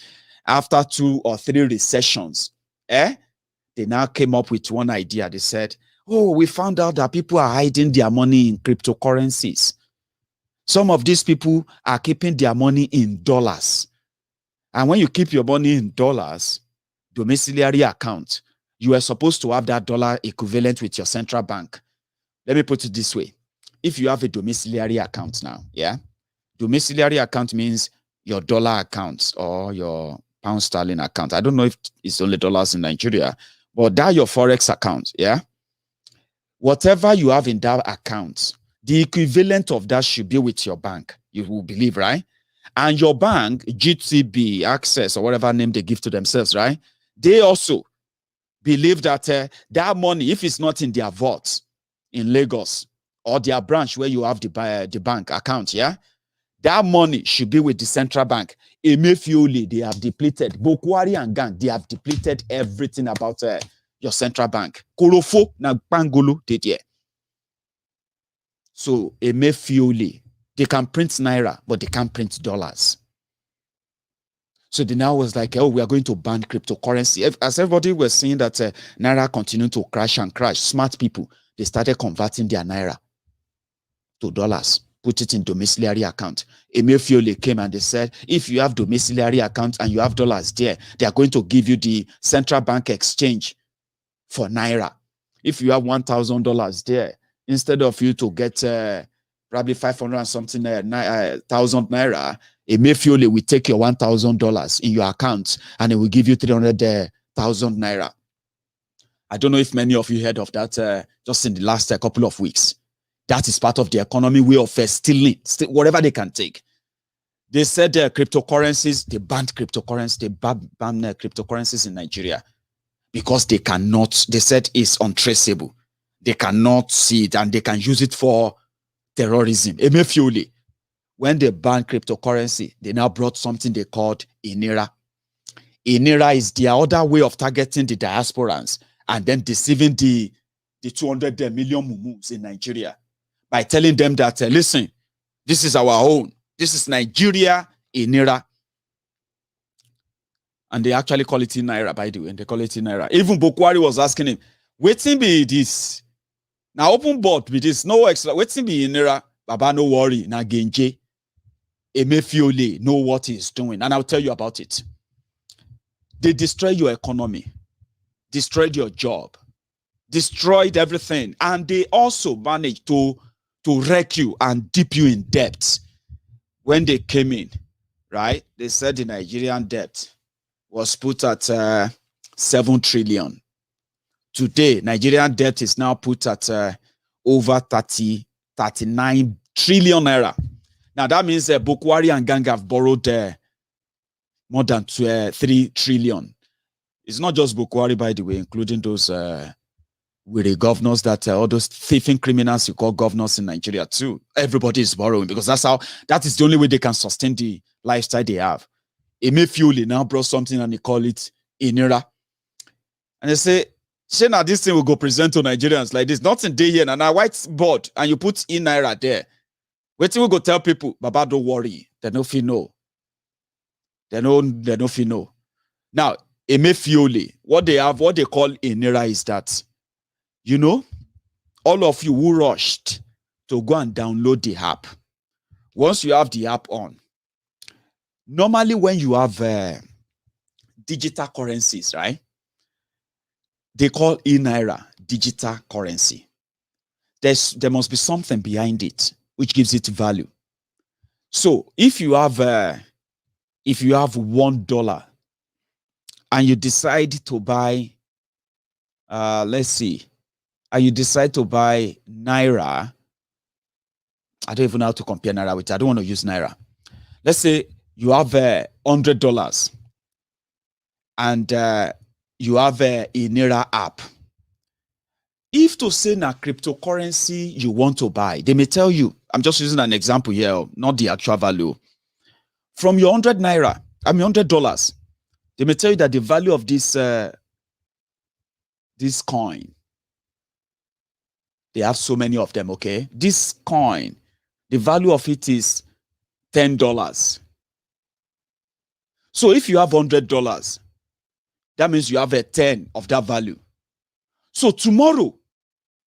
after 2 or 3 recessions, they now came up with one idea. They said, we found out that people are hiding their money in cryptocurrencies. Some of these people are keeping their money in dollars. And when you keep your money in dollars, domiciliary account, you are supposed to have that dollar equivalent with your central bank. Let me put it this way. If you have a domiciliary account now, domiciliary account means your dollar account or your pound sterling account. I don't know if it's only dollars in Nigeria, but that your forex account, whatever you have in that account, the equivalent of that should be with your bank. You will believe, right? And your bank, GTB, Access, or whatever name they give to themselves, right? They also believe that that money, if it's not in their vault in Lagos or their branch where you have the bank account, that money should be with the central bank. Emefiole, they have depleted. Bokwari and gang, they have depleted everything about your central bank. Korofo na pangolo did. So Emefiole, they can print naira, but they can't print dollars. So they now was like, we are going to ban cryptocurrency. As everybody was saying that naira continued to crash and crash, smart people, they started converting their naira to dollars, put it in domiciliary account. Emefiole came and they said, if you have domiciliary account and you have dollars there, they are going to give you the central bank exchange for naira. If you have $1,000 there, instead of you to get probably 500 and something thousand naira, Emefiole will take your $1,000 in your account and it will give you 300,000 naira. I don't know if many of you heard of that just in the last couple of weeks. That is part of the economy way of stealing, whatever they can take. They said cryptocurrencies, they banned cryptocurrencies, they banned cryptocurrencies in Nigeria because they cannot, they said it's untraceable. They cannot see it and they can use it for terrorism. Emefiole, when they banned cryptocurrency, they now brought something they called Inira. Inira is the other way of targeting the diasporans and then deceiving the 200 million mumus in Nigeria by telling them that, listen, this is our own. This is Nigeria Inira. And they actually call it in Naira, by the way. And they call it in Naira. Even Bokwari was asking him, waiting be this. Now open board with this. No extra. Waiting be in Naira. Baba, no worry. Na Genje. Emefiole know what he's doing. And I'll tell you about it. They destroyed your economy. Destroyed your job. Destroyed everything. And they also managed to wreck you and dip you in debt. When they came in, right? They said the Nigerian debt was put at 7 trillion. Today, Nigerian debt is now put at over 39 trillion naira. Now, that means Bokwari and gang have borrowed more than 3 trillion. It's not just Bokwari, by the way, including those with the governors that all those thieving criminals you call governors in Nigeria too. Everybody is borrowing because that is the only way they can sustain the lifestyle they have. Emefiole now brought something and they call it Inera. And they say, now this thing will go present to Nigerians like this. Nothing day here and a whiteboard and you put in Naira there. Wait till we go tell people, Baba, don't worry. They no feel no. They no feel no. Now, Emefiole, what they call Inera is that, you know, all of you who rushed to go and download the app. Once you have the app on, normally when you have digital currencies, right? They call e-Naira digital currency. There must be something behind it which gives it value. So if you have $1 and you decide to buy, let's see, and you decide to buy Naira, I don't even know how to compare Naira with it. I don't want to use Naira. Let's say you have $100 and you have a Naira app. If to say na cryptocurrency you want to buy, they may tell you, I'm just using an example here, not the actual value. From your $100, they may tell you that the value of this coin, they have so many of them, okay? This coin, the value of it is $10. So if you have $100, that means you have a 10 of that value. So tomorrow,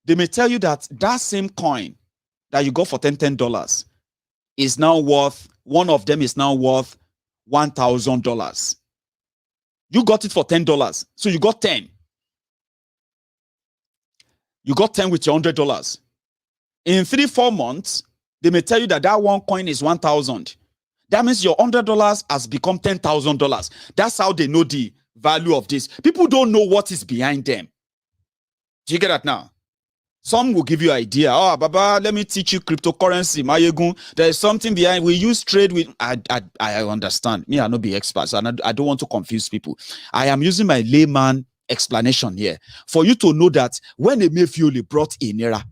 they may tell you that that same coin that you got for $10 is now worth, one of them is now worth $1,000. You got it for $10. So you got 10. You got 10 with your $100. In 3-4 months, they may tell you that that one coin is 1,000. That means your $100 has become $10,000. That's how they know the value of this. People don't know what is behind them. Do you get that now? Some will give you an idea. Oh, Baba, let me teach you cryptocurrency. Maiyegun, there is something behind. We use trade with. I understand. Me, I not be expert, so I don't want to confuse people. I am using my layman explanation here for you to know that when Emefiole brought a Naira,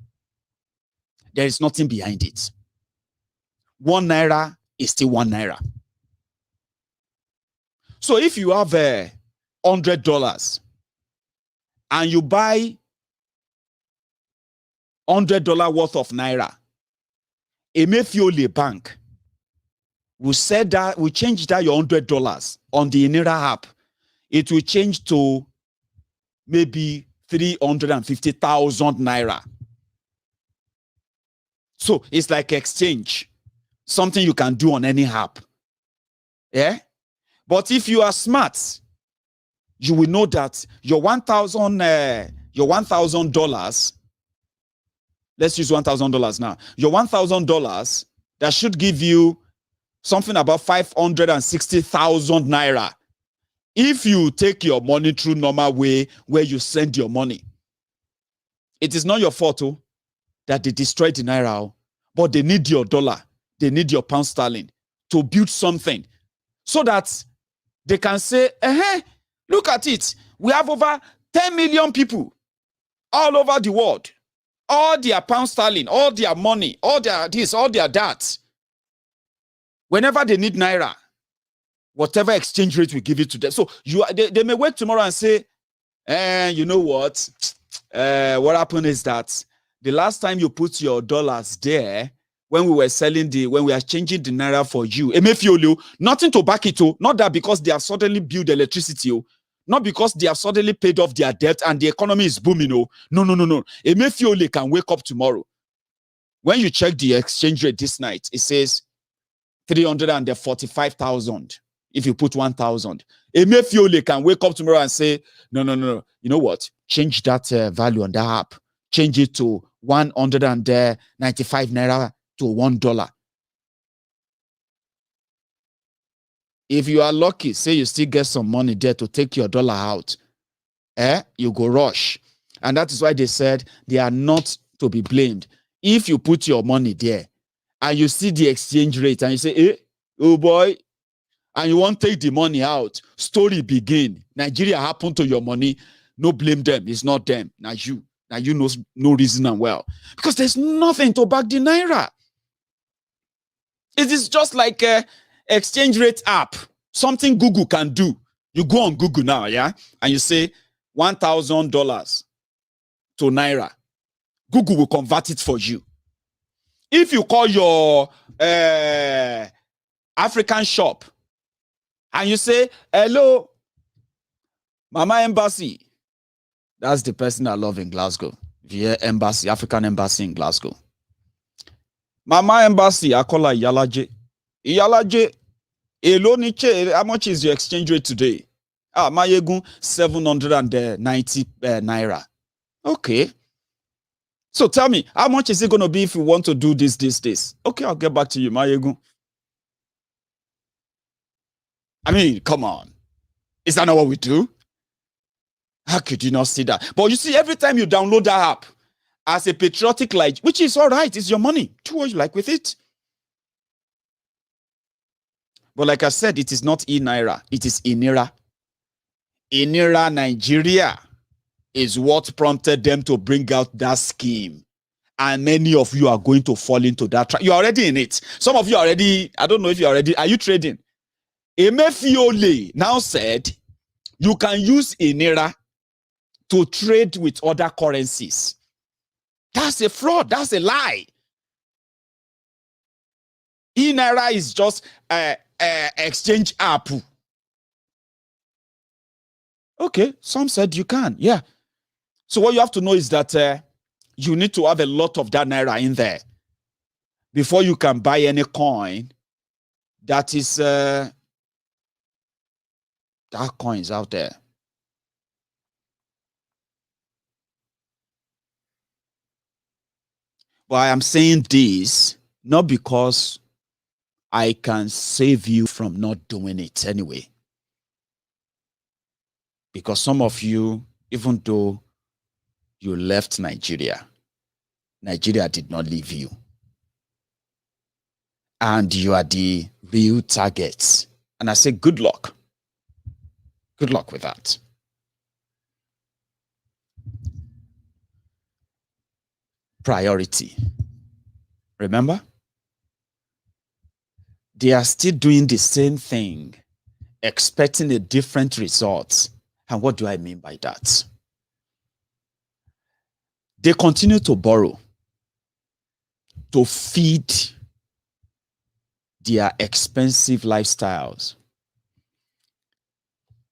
there is nothing behind it. 1 Naira is still 1 Naira. So if you have $100 and you buy $100 worth of Naira, Emefiole Bank will say that we change that your $100 on the Naira app. It will change to maybe 350,000 Naira. So it's like exchange, something you can do on any app. Yeah. But if you are smart, you will know that your $1,000, let's use $1,000 now. Your $1,000 that should give you something about 560,000 Naira. If you take your money through normal way where you send your money, it is not your fault that they destroyed the Naira, but they need your dollar, they need your pound sterling to build something so that they can say, look at it. We have over 10 million people all over the world. All their pound sterling, all their money, all their this, all their that. Whenever they need Naira, whatever exchange rate we give it to them. So they may wait tomorrow and say, you know what? What happened is that the last time you put your dollars there, when we were when we are changing the naira for you. Emefiole, nothing to back it. Not that because they have suddenly built electricity. Not because they have suddenly paid off their debt and the economy is booming. No. Emefiole can wake up tomorrow. When you check the exchange rate this night, it says 345,000. If you put 1,000, Emefiole can wake up tomorrow and say, no. You know what? Change that value on that app. Change it to 195 naira to $1. If you are lucky, say you still get some money there to take your dollar out, you go rush. And that is why they said they are not to be blamed. If you put your money there and you see the exchange rate and you say, oh boy, and you won't take the money out, story begin. Nigeria happened to your money. No blame them. It's not them. Now you know no reason and well. Because there's nothing to back the naira. It is just like a exchange rate app. Something Google can do. You go on Google now, yeah? And you say $1,000 to naira. Google will convert it for you. If you call your African shop and you say, hello, Mama Embassy. That's the person I love in Glasgow. Yeah, embassy, African embassy in Glasgow. Mama Embassy, I call her Iyalaje. Iyalaje, Eloniche, how much is your exchange rate today? Maiyegun, 790 naira. Okay. So tell me, how much is it going to be if you want to do this? Okay, I'll get back to you, Maiyegun. I mean, come on. Is that not what we do? How could you not see that? But you see, every time you download that app, as a patriotic like, which is all right, it's your money. Do what you like with it. But like I said, it is not e-naira, it is e-naira. E-naira Nigeria is what prompted them to bring out that scheme. And many of you are going to fall into that trap. You're already in it. Some of you already, I don't know if you're already, are you trading? Emefiole now said, you can use e-naira to trade with other currencies. That's a fraud. That's a lie. E-naira is just exchange app. Okay, some said you can. Yeah. So what you have to know is that you need to have a lot of that naira in there before you can buy any coin that is that coin is out there. But I am saying this not because I can save you from not doing it anyway. Because some of you, even though you left Nigeria, Nigeria did not leave you. And you are the real targets. And I say, good luck. Good luck with that. Priority. Remember? They are still doing the same thing, expecting a different result. And what do I mean by that? They continue to borrow to feed their expensive lifestyles.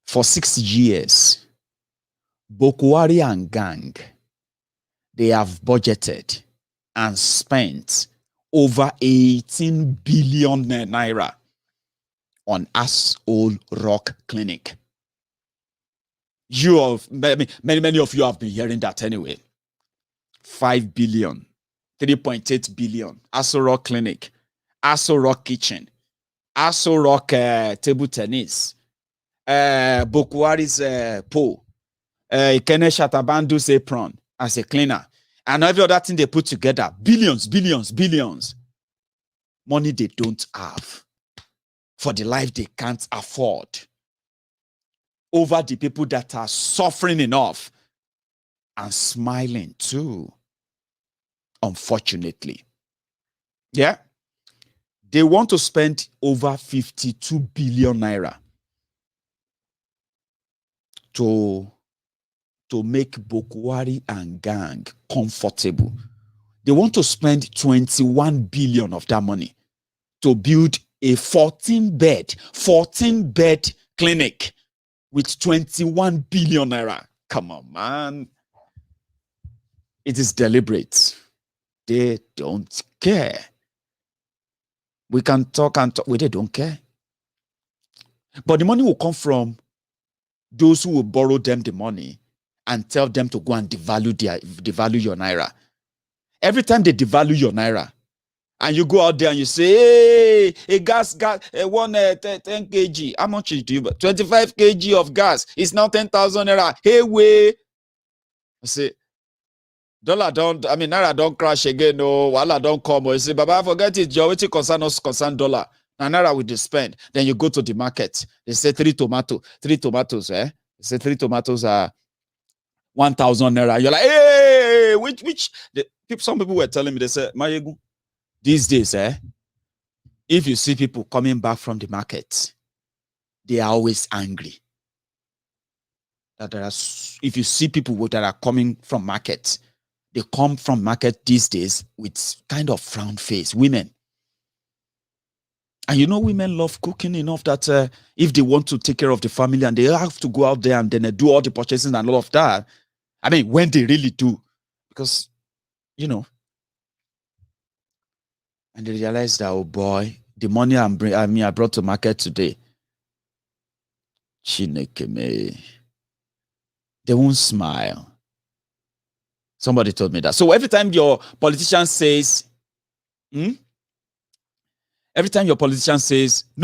For 6 years, Bokwari and gang, they have budgeted and spent over 18 billion naira on Asshole Rock Clinic. Many of you have been hearing that anyway. 5 billion, 3.8 billion, Asshole Rock Clinic, Asshole Rock Kitchen, Asshole Rock table tennis, Bokwari's pole, Ikene Shatabandu's apron as a cleaner, and every other thing they put together. Billions. Money they don't have for the life they can't afford. Over the people that are suffering enough and smiling too, unfortunately. Yeah? They want to spend over 52 billion naira to make Bokwari and gang comfortable. They want to spend 21 billion of that money to build a 14-bed clinic with 21 billion naira. Come on, man. It is deliberate. They don't care. We can talk and talk, they don't care. But the money will come from those who will borrow them the money and tell them to go and devalue your naira. Every time they devalue your naira, and you go out there and you say, hey, a gas, 10 kg. How much do you buy? 25 kg of gas. It's now 10,000 naira. Hey, way. I say, naira don't crash again. No, wala don't come. You say, Baba, forget it. Your waiting concern us, concern dollar. And naira will spend. Then you go to the market. They say 3 tomatoes, eh? They say 3 tomatoes are 1,000 naira. You're like, hey, some people were telling me, they said, Maiyegun, these days, if you see people coming back from the market, they are always angry. If you see people that are coming from market, they come from market these days with kind of frown face, women. And you know, women love cooking enough that if they want to take care of the family and they have to go out there and then do all the purchasing and all of that, I mean, when they really do, because, you know, and they realize that, oh boy, the money I brought to market today, Chineke, they won't smile. Somebody told me that. So every time your politician says, no,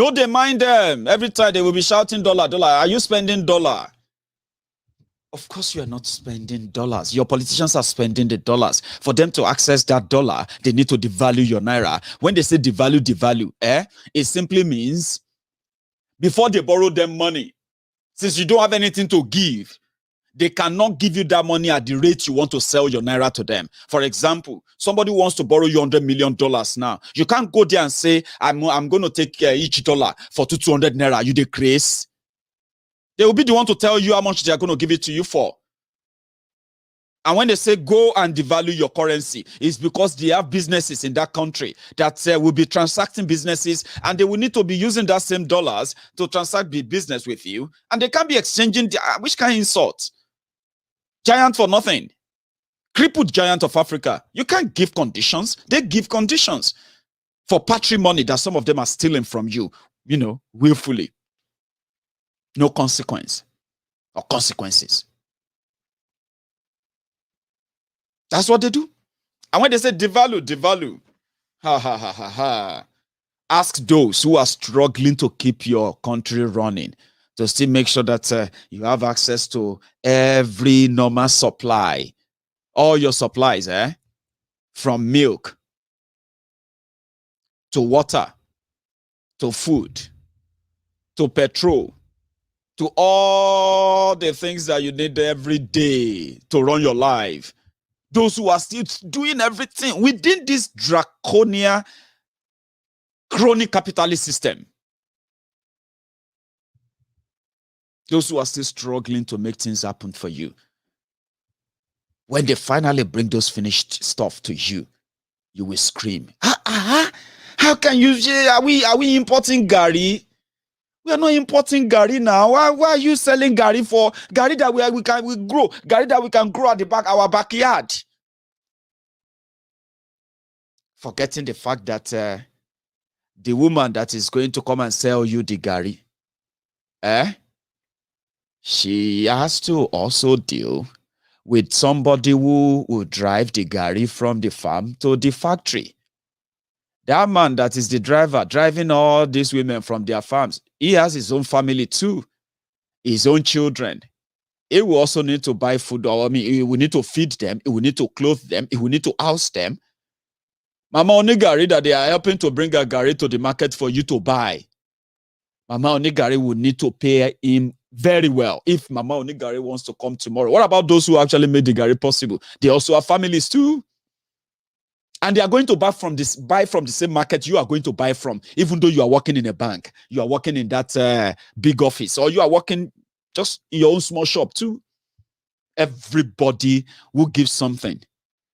they mind them. Every time they will be shouting dollar. Are you spending dollar? Of course you are not spending dollars. Your politicians are spending the dollars. For them to access that dollar, they need to devalue your naira. When they say devalue, it simply means before they borrow them money, since you don't have anything to give, they cannot give you that money at the rate you want to sell your naira to them. For example, somebody wants to borrow you $100 million now. You can't go there and say, I'm going to take each dollar for 200 naira. You decrease. They will be the one to tell you how much they are going to give it to you for. And when they say go and devalue your currency, it's because they have businesses in that country that will be transacting businesses, and they will need to be using that same dollars to transact the business with you. And they can't be exchanging, which kind of insult? Giant for nothing. Crippled giant of Africa. You can't give conditions. They give conditions for patrimony that some of them are stealing from you, willfully. No consequence or consequences. That's what they do. And when they say devalue, ask those who are struggling to keep your country running to still make sure that you have access to every normal supply. All your supplies, from milk to water to food to petrol, to all the things that you need every day to run your life. Those who are still doing everything within this draconian, chronic capitalist system. Those who are still struggling to make things happen for you. When they finally bring those finished stuff to you, you will scream, how can you say, are we importing Gary? We are not importing Gary now. Why are you selling Gary for Gary that we grow? Gary that we can grow at the back our backyard. Forgetting the fact that the woman that is going to come and sell you the Gary, she has to also deal with somebody who will drive the Gary from the farm to the factory. That man that is the driver, driving all these women from their farms, he has his own family too, his own children. He will also need to buy food. He will need to feed them. He will need to clothe them. He will need to house them. Mama Onigari that they are helping to bring a Gari to the market for you to buy. Mama Onigari will need to pay him very well if Mama Onigari wants to come tomorrow. What about those who actually made the Gari possible? They also have families too. And they are going to buy from the same market you are going to buy from, even though you are working in a bank, you are working in that big office, or you are working just in your own small shop too. Everybody will give something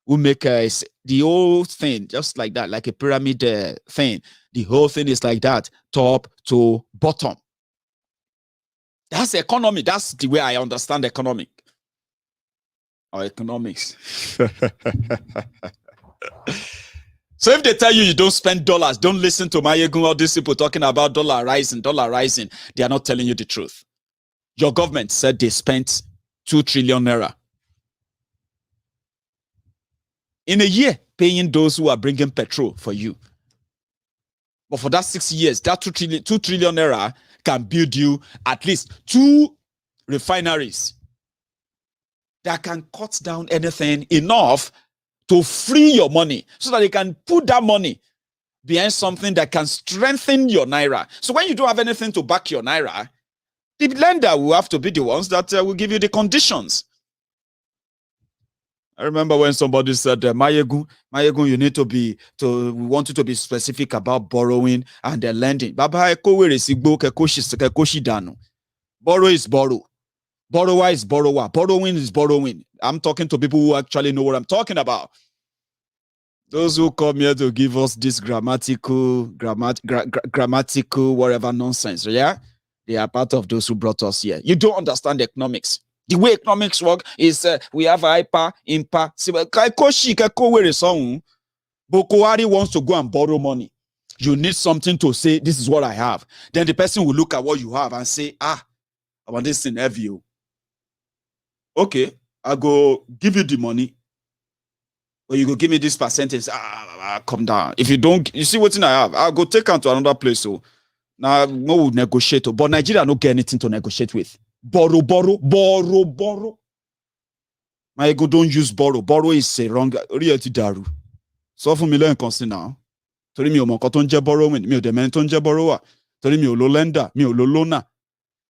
who make the whole thing just like that, like a pyramid thing. The whole thing is like that, top to bottom. That's economy. That's the way I understand economic or economics. So if they tell you don't spend dollars, don't listen to Maiyegun, all these people talking about dollar rising. They are not telling you the truth. Your government said they spent 2 trillion naira in a year paying those who are bringing petrol for you. But for that 6 years, that 2 trillion naira can build you at least 2 refineries that can cut down anything enough to free your money so that they can put that money behind something that can strengthen your naira. So when you don't have anything to back your naira, the lender will have to be the ones that will give you the conditions. I remember when somebody said, Maiyegun, you need we want you to be specific about borrowing and lending. Borrow is borrow. Borrower is borrower. Borrowing is borrowing. I'm talking to people who actually know what I'm talking about. Those who come here to give us this grammatical, whatever nonsense, yeah? They are part of those who brought us here. You don't understand economics. The way economics work is we have hyper, imper. Bokoari wants to go and borrow money. You need something to say, this is what I have. Then the person will look at what you have and say, I want this in heavy. Okay, I'll go give you the money. Or you go give me this percentage. Come down. If you don't, you see what I have, I'll go take them to another place. So now no negotiate. But Nigeria don't get anything to negotiate with. Borrow. My ego don't use borrow. Borrow is a wrong reality daru. So for me, learn constant now. Tori mi o mo nkan je borrowing, mi o de men ton je borrower. Tori mi o lo lender, mi o lo loaner.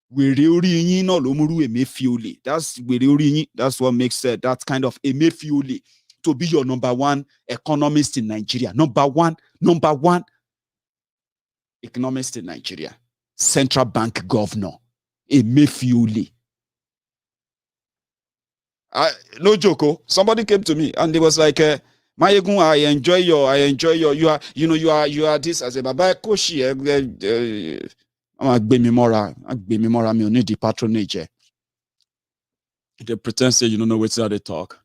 Were ori yin na lo muru Emefiole. That's were ori yin. That's what makes that kind of Emefiole to be your number one economist in Nigeria. Number one economist in Nigeria. Central Bank governor. Emefiole. No joke. Somebody came to me and they was like, Maiyegun, I enjoy your, you are this as a baba koshi. I'm me only the patronage. They pretend say you don't know what's how they talk.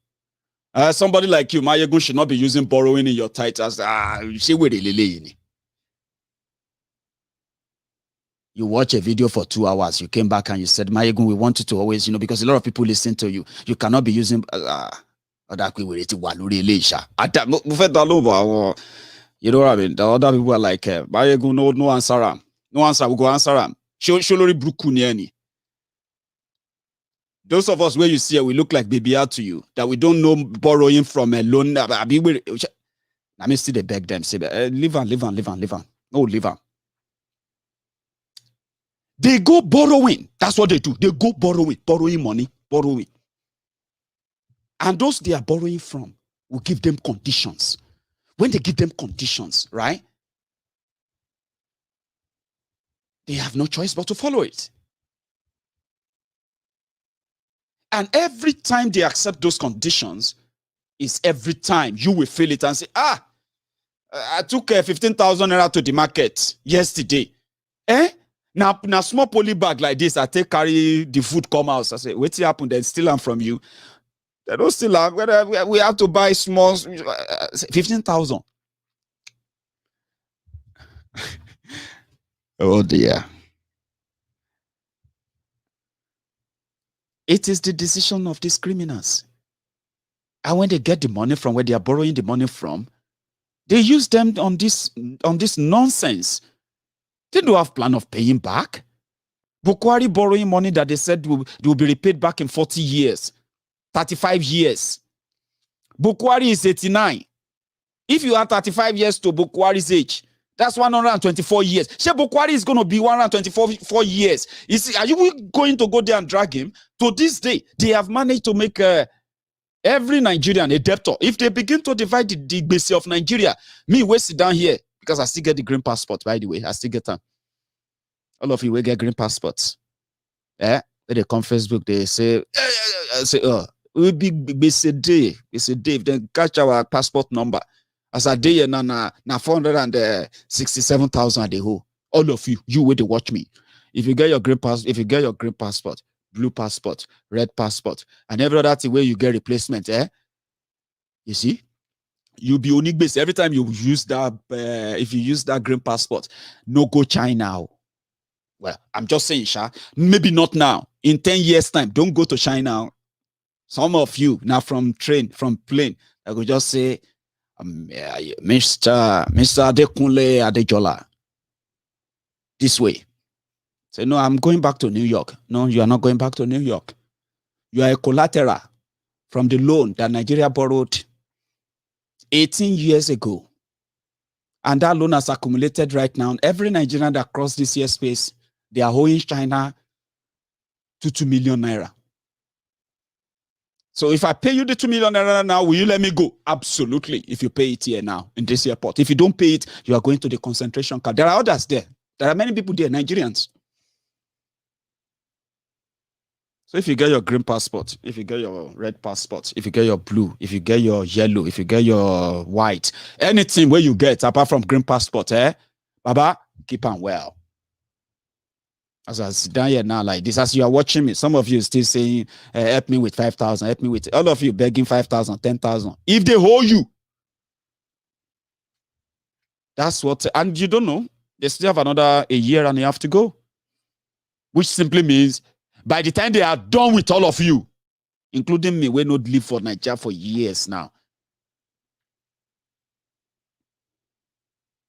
Somebody like you, Maiyegun, should not be using borrowing in your titles. You watch a video for 2 hours, you came back and you said, Maiyegun, we want you to always, because a lot of people listen to you. You cannot be using you know what I mean? The other people are like, Maiyegun, no answer. No answer, we go answer him. Those of us where you see we look like baby out to you, that we don't know borrowing from a loan. I mean, still they beg them, say, leave on. No, leave on. They go borrowing. That's what they do. They go borrowing money. And those they are borrowing from will give them conditions. When they give them conditions, right? They have no choice but to follow it. And every time they accept those conditions, is every time you will feel it and say, I took 15,000 naira to the market yesterday. Now small poly bag like this, I carry the food come out. I say, what's happened? Then steal them from you. They don't steal them. We have to buy small 15,000. Oh dear. It is the decision of these criminals. And when they get the money from where they are borrowing the money from, they use them on this nonsense. They don't have plan of paying back. Bukwari borrowing money that they said will be repaid back in 40 years, 35 years. Bukwari is 89. If you add 35 years to Bukwari's age, that's 124 years. She Bukwari is going to be 124 years. Are you going to go there and drag him? To this day, they have managed to make every Nigerian a debtor. If they begin to divide the base of Nigeria, me will sit down here because I still get the green passport, by the way. I still get them. All of you will get green passports. When they come Facebook, they say, We be a day. It's a day. If they catch our passport number. As a day na 467,000 a day. All of you wait to watch me. If you get your green passport, blue passport, red passport, and every other thing where you get replacement, you see, you'll be unique base every time you use that. If you use that green passport, no go China. Well, I'm just saying, Sha, maybe not now. In 10 years' time, don't go to China. Some of you now from plane, I could just say, Mr. Adekunle Adejola, this way. Say, no, I'm going back to New York. No, you are not going back to New York. You are a collateral from the loan that Nigeria borrowed 18 years ago. And that loan has accumulated right now. Every Nigerian that crossed this year space, they are owing China 2 million naira. So if I pay you the 2 million naira now, will you let me go? Absolutely. If you pay it here now in this airport. If you don't pay it, you are going to the concentration camp. There are others there. There are many people there, Nigerians. So if you get your green passport, if you get your red passport, if you get your blue, if you get your yellow, if you get your white, anything where you get apart from green passport, Baba, keep on well. As I sit down here now like this, as you are watching me, some of you still saying, help me with 5,000, help me with, all of you begging 5,000, 10,000. If they hold you, that's what, and you don't know, they still have another a year and a half to go, which simply means by the time they are done with all of you, including me, we not live for Nigeria for years now.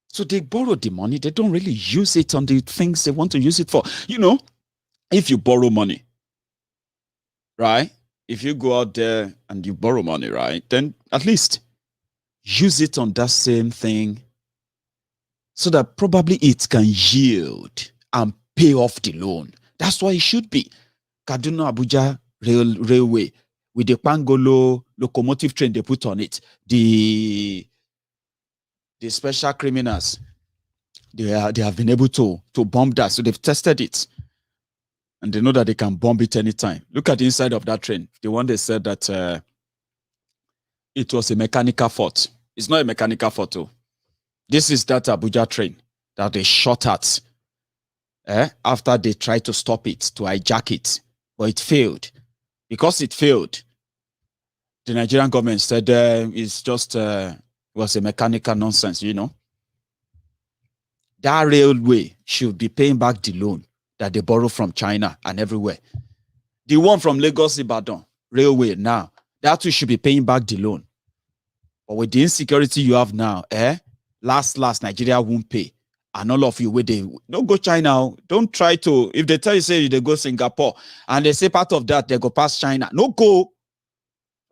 So they borrow the money. They don't really use it on the things they want to use it for. You know, if you borrow money, right? If you go out there and you borrow money, right? Then at least use it on that same thing so that probably it can yield and pay off the loan. That's what it should be. Kaduna Abuja railway with the Pangolo locomotive train they put on it, the special criminals, they have been able to bomb that. So they've tested it and they know that they can bomb it anytime. Look at the inside of that train. The one they said that it was a mechanical fault. It's not a mechanical fault. This is that Abuja train that they shot at after they tried to stop it, to hijack it. But it failed. Because it failed, the Nigerian government said it's just was a mechanical nonsense, you know. That railway should be paying back the loan that they borrow from China and everywhere. The one from Lagos Ibadan railway now, that too should be paying back the loan. But with the insecurity you have now, last Nigeria won't pay. And all of you, where they don't go China, don't try to, if they tell you, say they go Singapore, and they say part of that, they go past China. No go.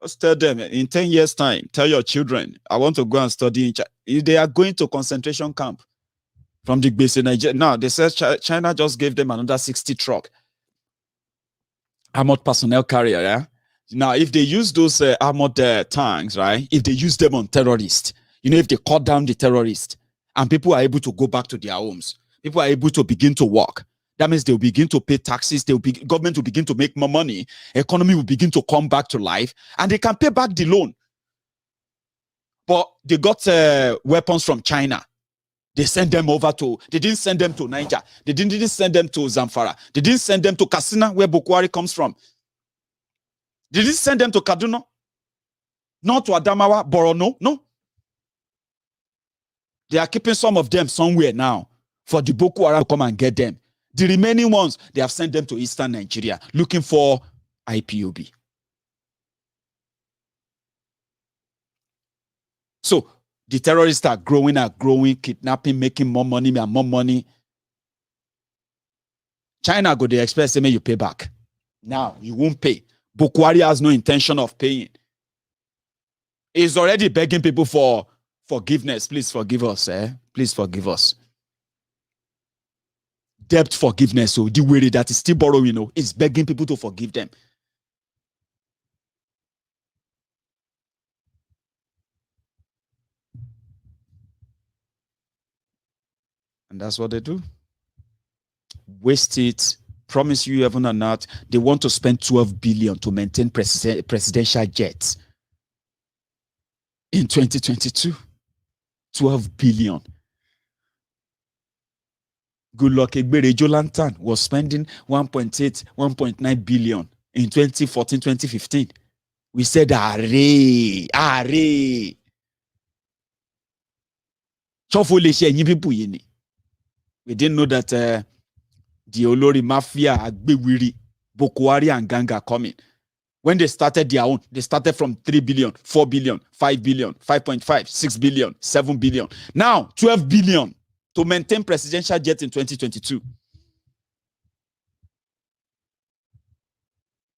Just tell them in 10 years' time, tell your children, I want to go and study in China. If they are going to concentration camp from the base in Nigeria. Now, they said China just gave them another 60 truck armored personnel carrier. Yeah? Now, if they use those armored tanks, right? If they use them on terrorists, you know, if they cut down the terrorists and people are able to go back to their homes, people are able to begin to work. That means they'll begin to pay taxes. Government will begin to make more money. Economy will begin to come back to life, and they can pay back the loan. But they got weapons from China. They sent them over to. They didn't send them to Niger. They didn't send them to Zamfara. They didn't send them to Katsina, where Boko Haram comes from. They didn't send them to Kaduna, not to Adamawa, Borno. No. They are keeping some of them somewhere now for the Boko Haram to come and get them. The remaining ones, they have sent them to Eastern Nigeria looking for IPOB. So the terrorists are growing, kidnapping, making more money and more money. China go the express, say, you pay back. Now, you won't pay. Boko Haram has no intention of paying. He's already begging people for forgiveness. Please forgive us. Please forgive us. Debt forgiveness. So the way that is still borrowing, is begging people to forgive them. And that's what they do. Waste it promise you heaven and earth, they want to spend 12 billion to maintain presidential jets in 2022. 12 billion. Good luck. Egbere Jolantan was spending 1.8, 1.9 billion in 2014, 2015. We said, are. We didn't know that the Olori Mafia, Agbewiri, Boko Haram and gang are coming. When they started their own, they started from 3 billion, 4 billion, 5 billion, 5.5, 6 billion, 7 billion. Now, 12 billion to maintain presidential jet in 2022.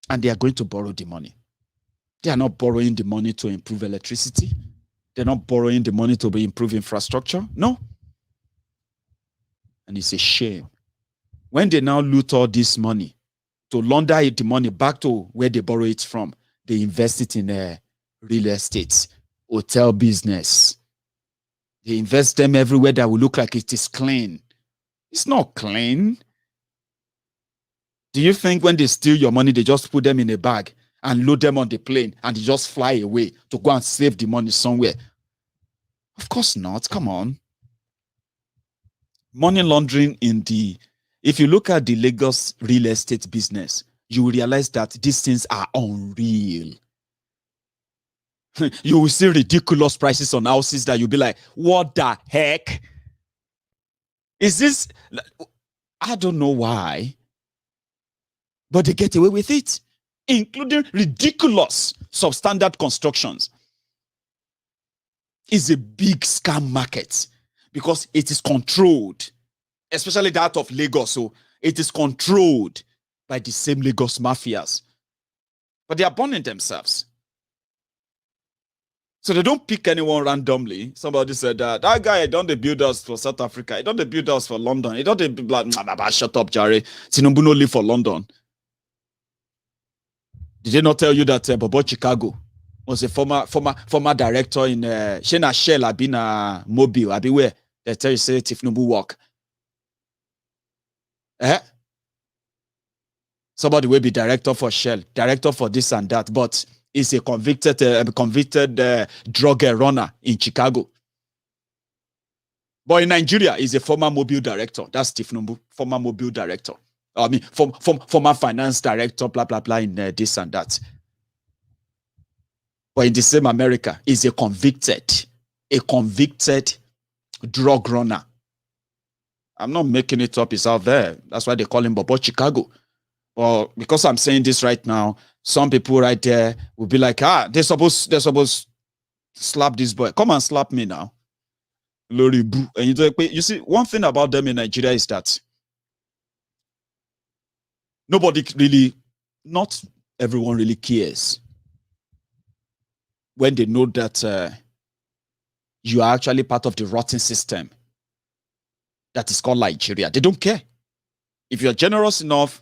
And they are going to borrow the money. They are not borrowing the money to improve electricity. They're not borrowing the money to improve infrastructure. No. And it's a shame. When they now loot all this money, to launder the money back to where they borrow it from, they invest it in real estate, hotel business. They invest them everywhere that will look like it is clean. It's not clean. Do you think when they steal your money, they just put them in a bag and load them on the plane and they just fly away to go and save the money somewhere? Of course not. Come on. Money laundering if you look at the Lagos real estate business, you will realize that these things are unreal. You will see ridiculous prices on houses that you'll be like, what the heck? Is this? I don't know why, but they get away with it, including ridiculous substandard constructions. It's a big scam market because it is controlled, especially that of Lagos. So it is controlled by the same Lagos mafias. But they are burning themselves. So they don't pick anyone randomly. Somebody said that guy don't they build us for South Africa. He don't they build us for London. He don't they like, shut up, Jerry. Tinubu no live for London. Did they not tell you that Bobo Chicago was a former director in Shena Shell, Abina Mobile, Abiwhere? They tell you say Tinubu work. Somebody will be director for Shell, director for this and that, but is a convicted drug runner in Chicago. But in Nigeria, he's a former mobile director. That's Steve Numbu, former mobile director. I mean, former finance director, blah, blah, blah, in this and that. But in the same America, he's a convicted drug runner. I'm not making it up, it's out there. That's why they call him Bobo Chicago. Well, because I'm saying this right now, some people right there will be like, they're supposed to slap this boy. Come and slap me now. Lori boo. And you see, one thing about them in Nigeria is that not everyone really cares when they know that you are actually part of the rotten system that is called Nigeria. They don't care. If you're generous enough,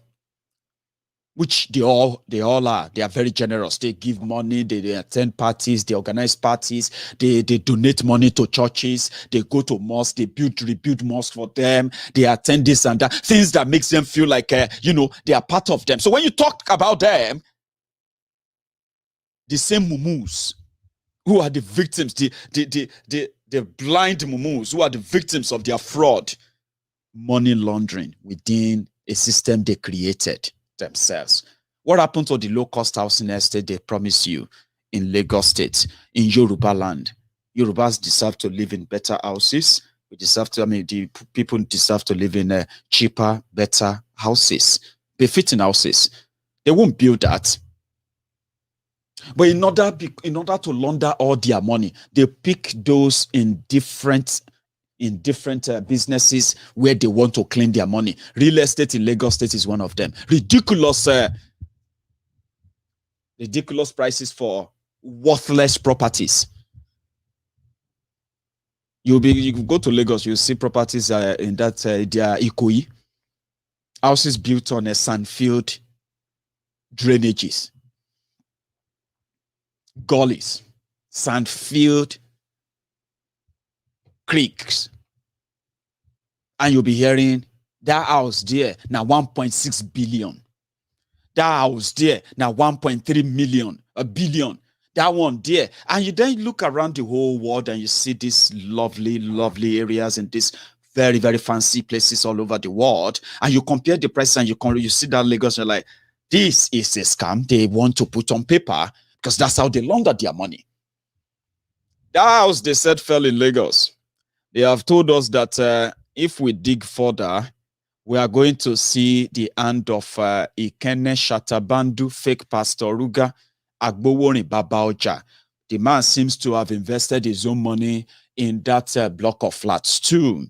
which they all are. They are very generous. They give money, they attend parties, they organize parties, they donate money to churches, they go to mosques, they rebuild mosques for them, they attend this and that, things that makes them feel like, they are part of them. So when you talk about them, the same mumus who are the victims, the blind mumus who are the victims of their fraud, money laundering within a system they created themselves. What happened to the low-cost housing estate they promised you in Lagos State, in Yoruba land? Yorubas deserve to live in better houses. The people deserve to live in cheaper, better houses, befitting houses. They won't build that. But in order to launder all their money, they pick those in different businesses where they want to claim their money. Real estate in Lagos State is one of them. Ridiculous prices for worthless properties. You go to Lagos, you see properties in that they are Ikoyi. Houses built on a sand-filled drainages, gullies, sand-filled creeks, and you'll be hearing That house there, now 1.6 billion. That house there, now 1.3 million, a billion. That one there. And you then look around the whole world and you see these lovely, lovely areas and these very, very fancy places all over the world. And you compare the price and you see that Lagos, you're like, this is a scam they want to put on paper because that's how they launder their money. That house, they said, fell in Lagos. They have told us that if we dig further, we are going to see the hand of Ikene Shatabandu, fake Pastor Ruga, Agbowori Babaoja. The man seems to have invested his own money in that block of flats too.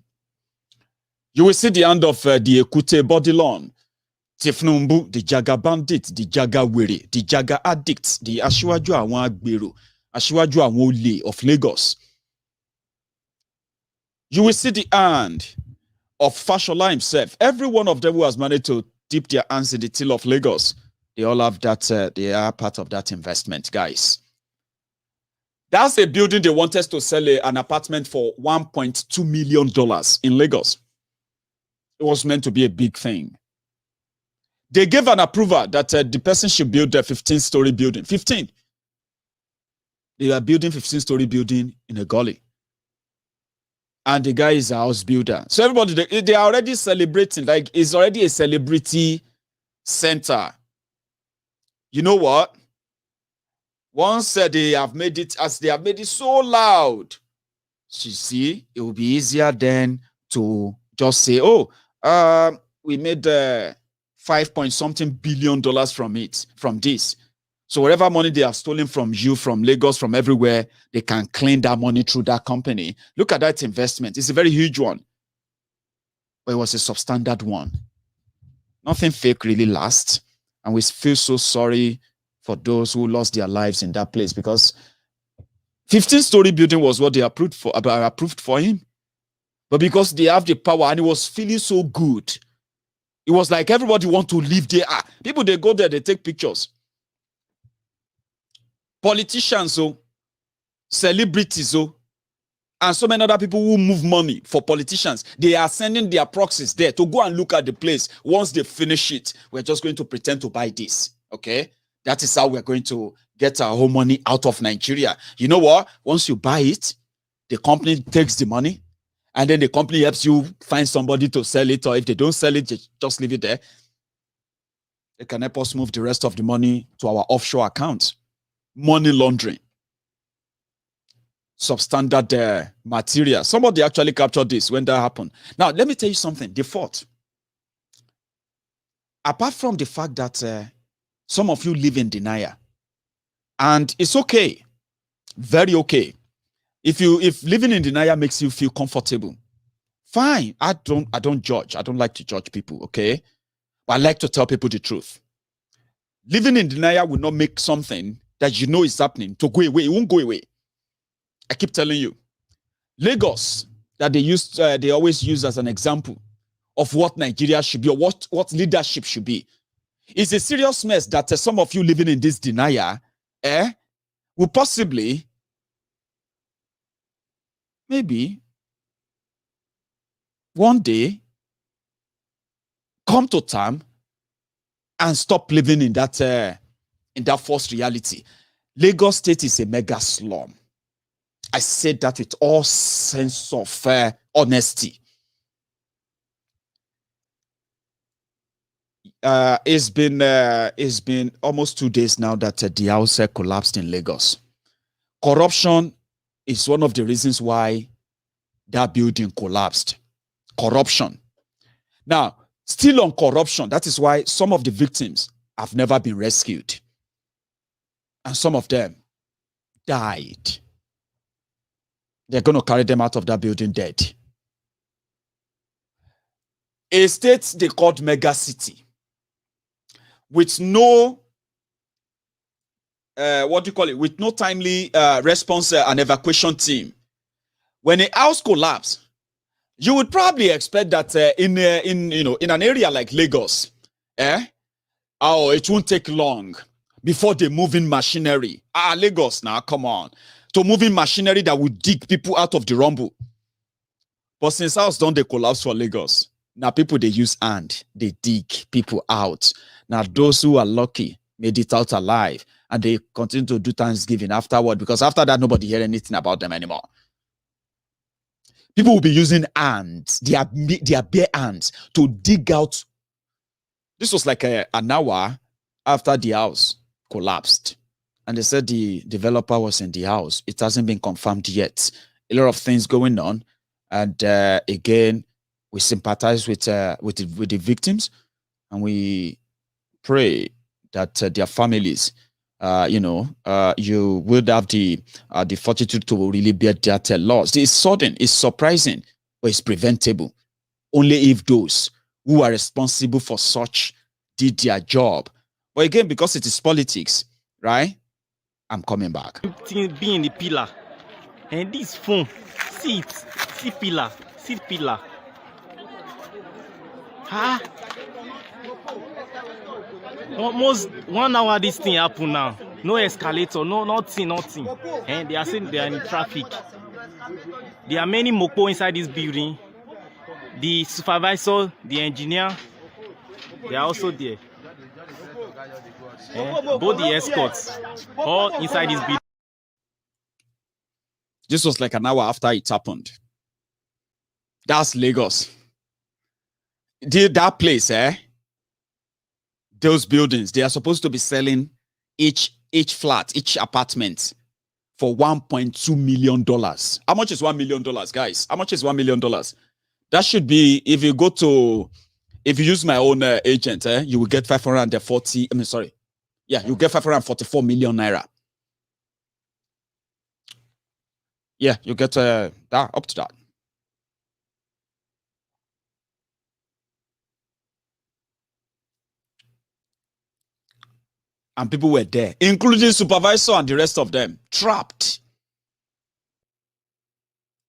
You will see the hand of the Ekute Bodilon, Tifnumbu, the Jaga bandit, the Jaga Were, the Jaga addict, the Asiwaju Awon Agbero, Asiwaju Awon Ole of Lagos. You will see the hand of Fashola himself. Every one of them who has managed to dip their hands in the till of Lagos, they all have that, they are part of that investment, guys. That's a building they wanted to sell an apartment for $1.2 million in Lagos. It was meant to be a big thing. They gave an approval that the person should build a 15-story building. 15. They are building 15-story building in a gully. And the guy is a house builder. So everybody, they are already celebrating. Like, it's already a celebrity center. You know what? Once they have made it, as they have made it so loud, you see, it will be easier then to just say, oh, we made 5-point-something billion from this. So whatever money they have stolen from you, from Lagos, from everywhere, they can claim that money through that company. Look at that investment. It's a very huge one. But it was a substandard one. Nothing fake really lasts. And we feel so sorry for those who lost their lives in that place, because 15-story building was what they approved for him. But because they have the power and he was feeling so good, it was like everybody want to live there. People, they go there, they take pictures. Politicians, celebrities, and so many other people who move money for politicians, they are sending their proxies there to go and look at the place. Once they finish it, we're just going to pretend to buy this. Okay? That is how we're going to get our whole money out of Nigeria. You know what? Once you buy it, the company takes the money, and then the company helps you find somebody to sell it, or if they don't sell it, just leave it there. They can help us move the rest of the money to our offshore accounts. Money laundering. Substandard material. Somebody actually captured this when that happened. Now, let me tell you something. The fourth. Apart from the fact that some of you live in denial, and it's okay, very okay. If living in denial makes you feel comfortable, fine. I don't judge. I don't like to judge people, okay? But I like to tell people the truth. Living in denial will not make something that you know is happening to go away. It won't go away. I keep telling you. Lagos, that they always use as an example of what Nigeria should be, or what leadership should be. It's a serious mess that some of you living in this denial will possibly, maybe, one day come to term and stop living in that false reality. Lagos State is a mega slum. I said that with all sense of honesty. It's been almost 2 days now that the house collapsed in Lagos. Corruption is one of the reasons why that building collapsed. Corruption. Now, still on corruption, that is why some of the victims have never been rescued. And some of them died. They're going to carry them out of that building dead. A state they called mega city with no, with no timely response and evacuation team. When a house collapses, you would probably expect that in an area like Lagos, it won't take long before they move in machinery. Lagos now, come on. To move in machinery that would dig people out of the rumble. But since house done, they collapse for Lagos. Now people they use hand, they dig people out. Now those who are lucky made it out alive, and they continue to do Thanksgiving afterward, because after that nobody hear anything about them anymore. People will be using hands, their bare hands, to dig out. This was like an hour after the house collapsed, and they said the developer was in the house. It hasn't been confirmed yet. A lot of things going on, and again, we sympathize with the victims, and we pray that their families, you would have the fortitude to really bear that loss. It's sudden, it's surprising, but it's preventable. Only if those who are responsible for such did their job. But again, because it is politics, right? I'm coming back. Being the pillar, and this phone, see pillar. Ah, almost 1 hour this thing happen now. No escalator, nothing. And they are saying they are in traffic. There are many mopo inside this building. The supervisor, the engineer, they are also there. Both the escorts, all inside this building. This was like an hour after it happened. That's Lagos. That place, those buildings, they are supposed to be selling each flat, each apartment for $1.2 million. How much is $1 million, guys? How much is $1 million? That should be, if you use my own agent, you will get 540, you get 544 million naira. Yeah, you get that up to that. And people were there, including supervisor and the rest of them, trapped.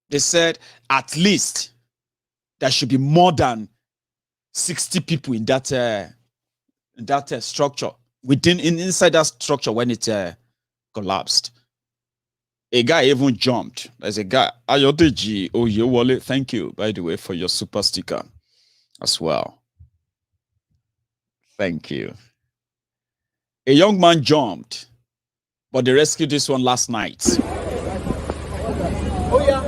They said at least there should be more than 60 people in that structure, inside that structure when it collapsed. A guy even jumped. There's a guy, Ayodeji Oyewole. Thank you, by the way, for your super sticker as well. Thank you. A young man jumped, but they rescued this one last night. Oh, yeah.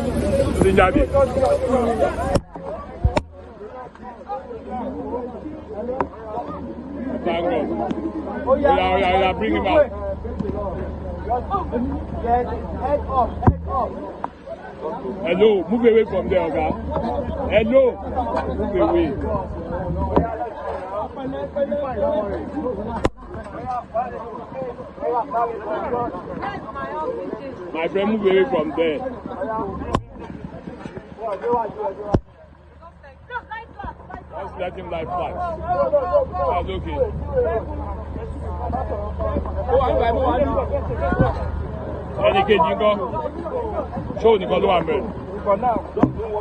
Oh, yeah, bring him out. Head up. Hello, move away from there, okay? Hello, move away. My friend, move away from there. Just let him lie flat. That's okay. Any kid you go? Show the color I'm in. For now, don't worry.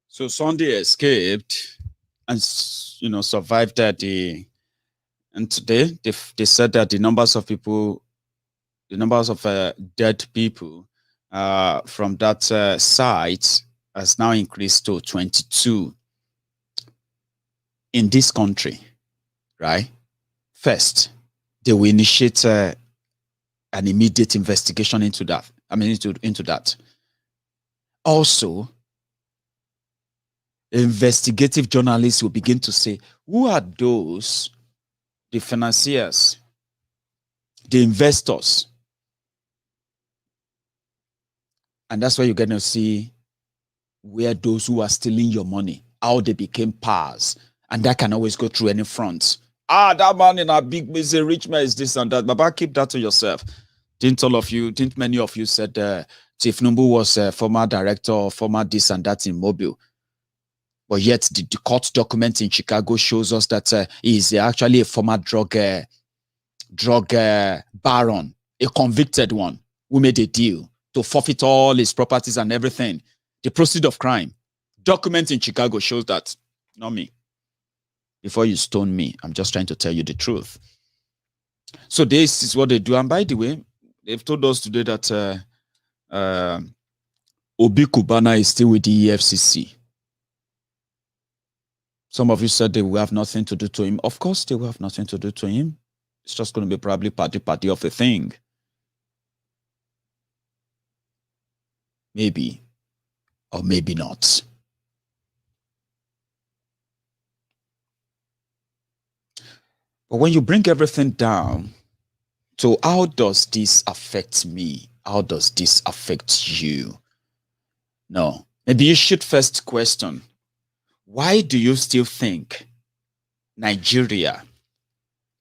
So Sunday escaped and survived that and today they said that the numbers of dead people from that site has now increased to 22 in this country, right? First, they will initiate an immediate investigation into that. Into that. Also, investigative journalists will begin to say, who are those, the financiers, the investors? And that's where you're going to see where those who are stealing your money, how they became pars. And that can always go through any front. That man in a big busy rich man is this and that. Baba, keep that to yourself. Didn't many of you said Chief Numbu was a former director or former this and that in Mobile? But yet the court document in Chicago shows us that he is actually a former drug baron, a convicted one who made a deal to forfeit all his properties and everything. The proceeds of crime. Documents in Chicago shows that. Not me. Before you stone me, I'm just trying to tell you the truth. So this is what they do. And by the way, they've told us today that Obi Cubana is still with the EFCC. Some of you said they will have nothing to do to him. Of course, they will have nothing to do to him. It's just going to be probably party of a thing. Maybe. Or maybe not. But when you bring everything down, so how does this affect me? How does this affect you? No. Maybe you should first question, why do you still think Nigeria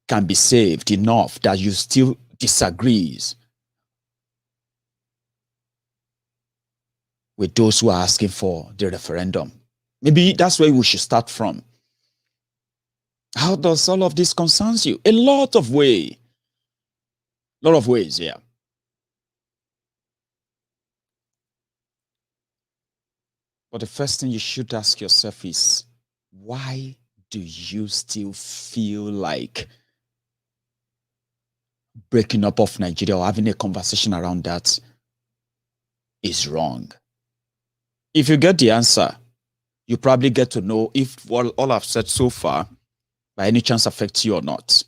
can be saved enough that you still disagree with those who are asking for the referendum? Maybe that's where we should start from. How does all of this concerns you? A lot of ways. Yeah. But the first thing you should ask yourself is, why do you still feel like breaking up of Nigeria or having a conversation around that is wrong? If you get the answer, you probably get to know if all I've said so far by any chance affects you or not.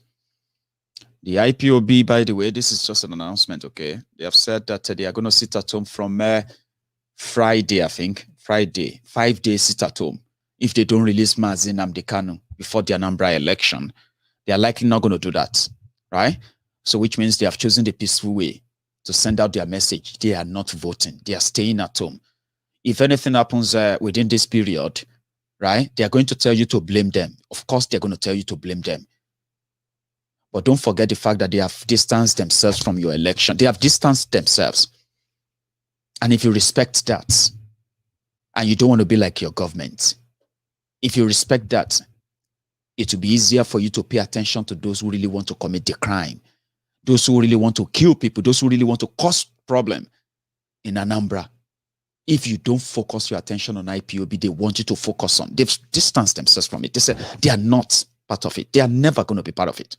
The IPOB, by the way, this is just an announcement, okay? They have said that they are going to sit at home from Friday, I think. Friday, 5 days sit at home. If they don't release Mazi Nnamdi Kanu before the Anambra election, they are likely not going to do that, right? So which means they have chosen the peaceful way to send out their message. They are not voting. They are staying at home. If anything happens within this period, right, they are going to tell you to blame them. Of course, they're going to tell you to blame them. But don't forget the fact that they have distanced themselves from your election. They have distanced themselves. And if you respect that, and you don't want to be like your government, if you respect that, it will be easier for you to pay attention to those who really want to commit the crime, those who really want to kill people, those who really want to cause problem in Anambra. If you don't focus your attention on IPOB, they want you to focus on. They've distanced themselves from it. They say they are not part of it. They are never going to be part of it.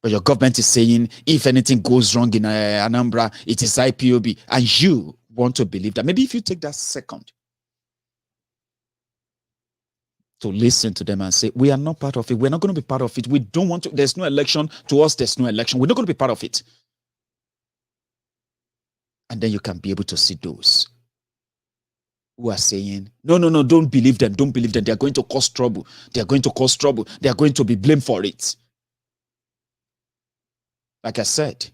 But your government is saying, if anything goes wrong in Anambra, it is IPOB. And you want to believe that. Maybe if you take that second to listen to them and say, we are not part of it. We're not going to be part of it. We don't want to. There's no election. To us, there's no election. We're not going to be part of it. And then you can be able to see those who are saying, no, don't believe them. Don't believe them. They are going to cause trouble. They are going to cause trouble. They are going to be blamed for it. Like I said,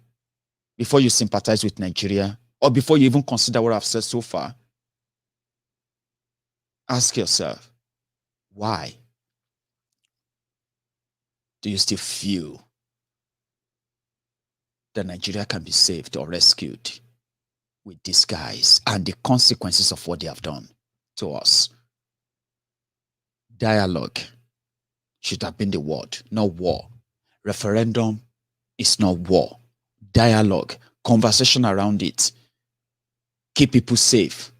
before you sympathize with Nigeria, or before you even consider what I've said so far, ask yourself, why do you still feel that Nigeria can be saved or rescued with these guys and the consequences of what they have done to us? Dialogue should have been the word, not war. Referendum is not war. Dialogue, conversation around it, keep people safe.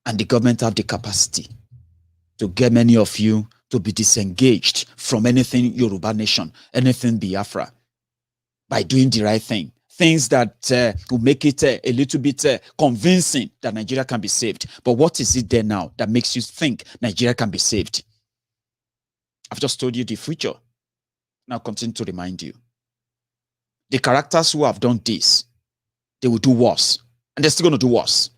And the government have the capacity to get many of you to be disengaged from anything Yoruba nation, anything Biafra, by doing the right thing. Things that will make it a little bit convincing that Nigeria can be saved. But what is it there now that makes you think Nigeria can be saved? I've just told you the future. Now continue to remind you. The characters who have done this, they will do worse. And they're still going to do worse.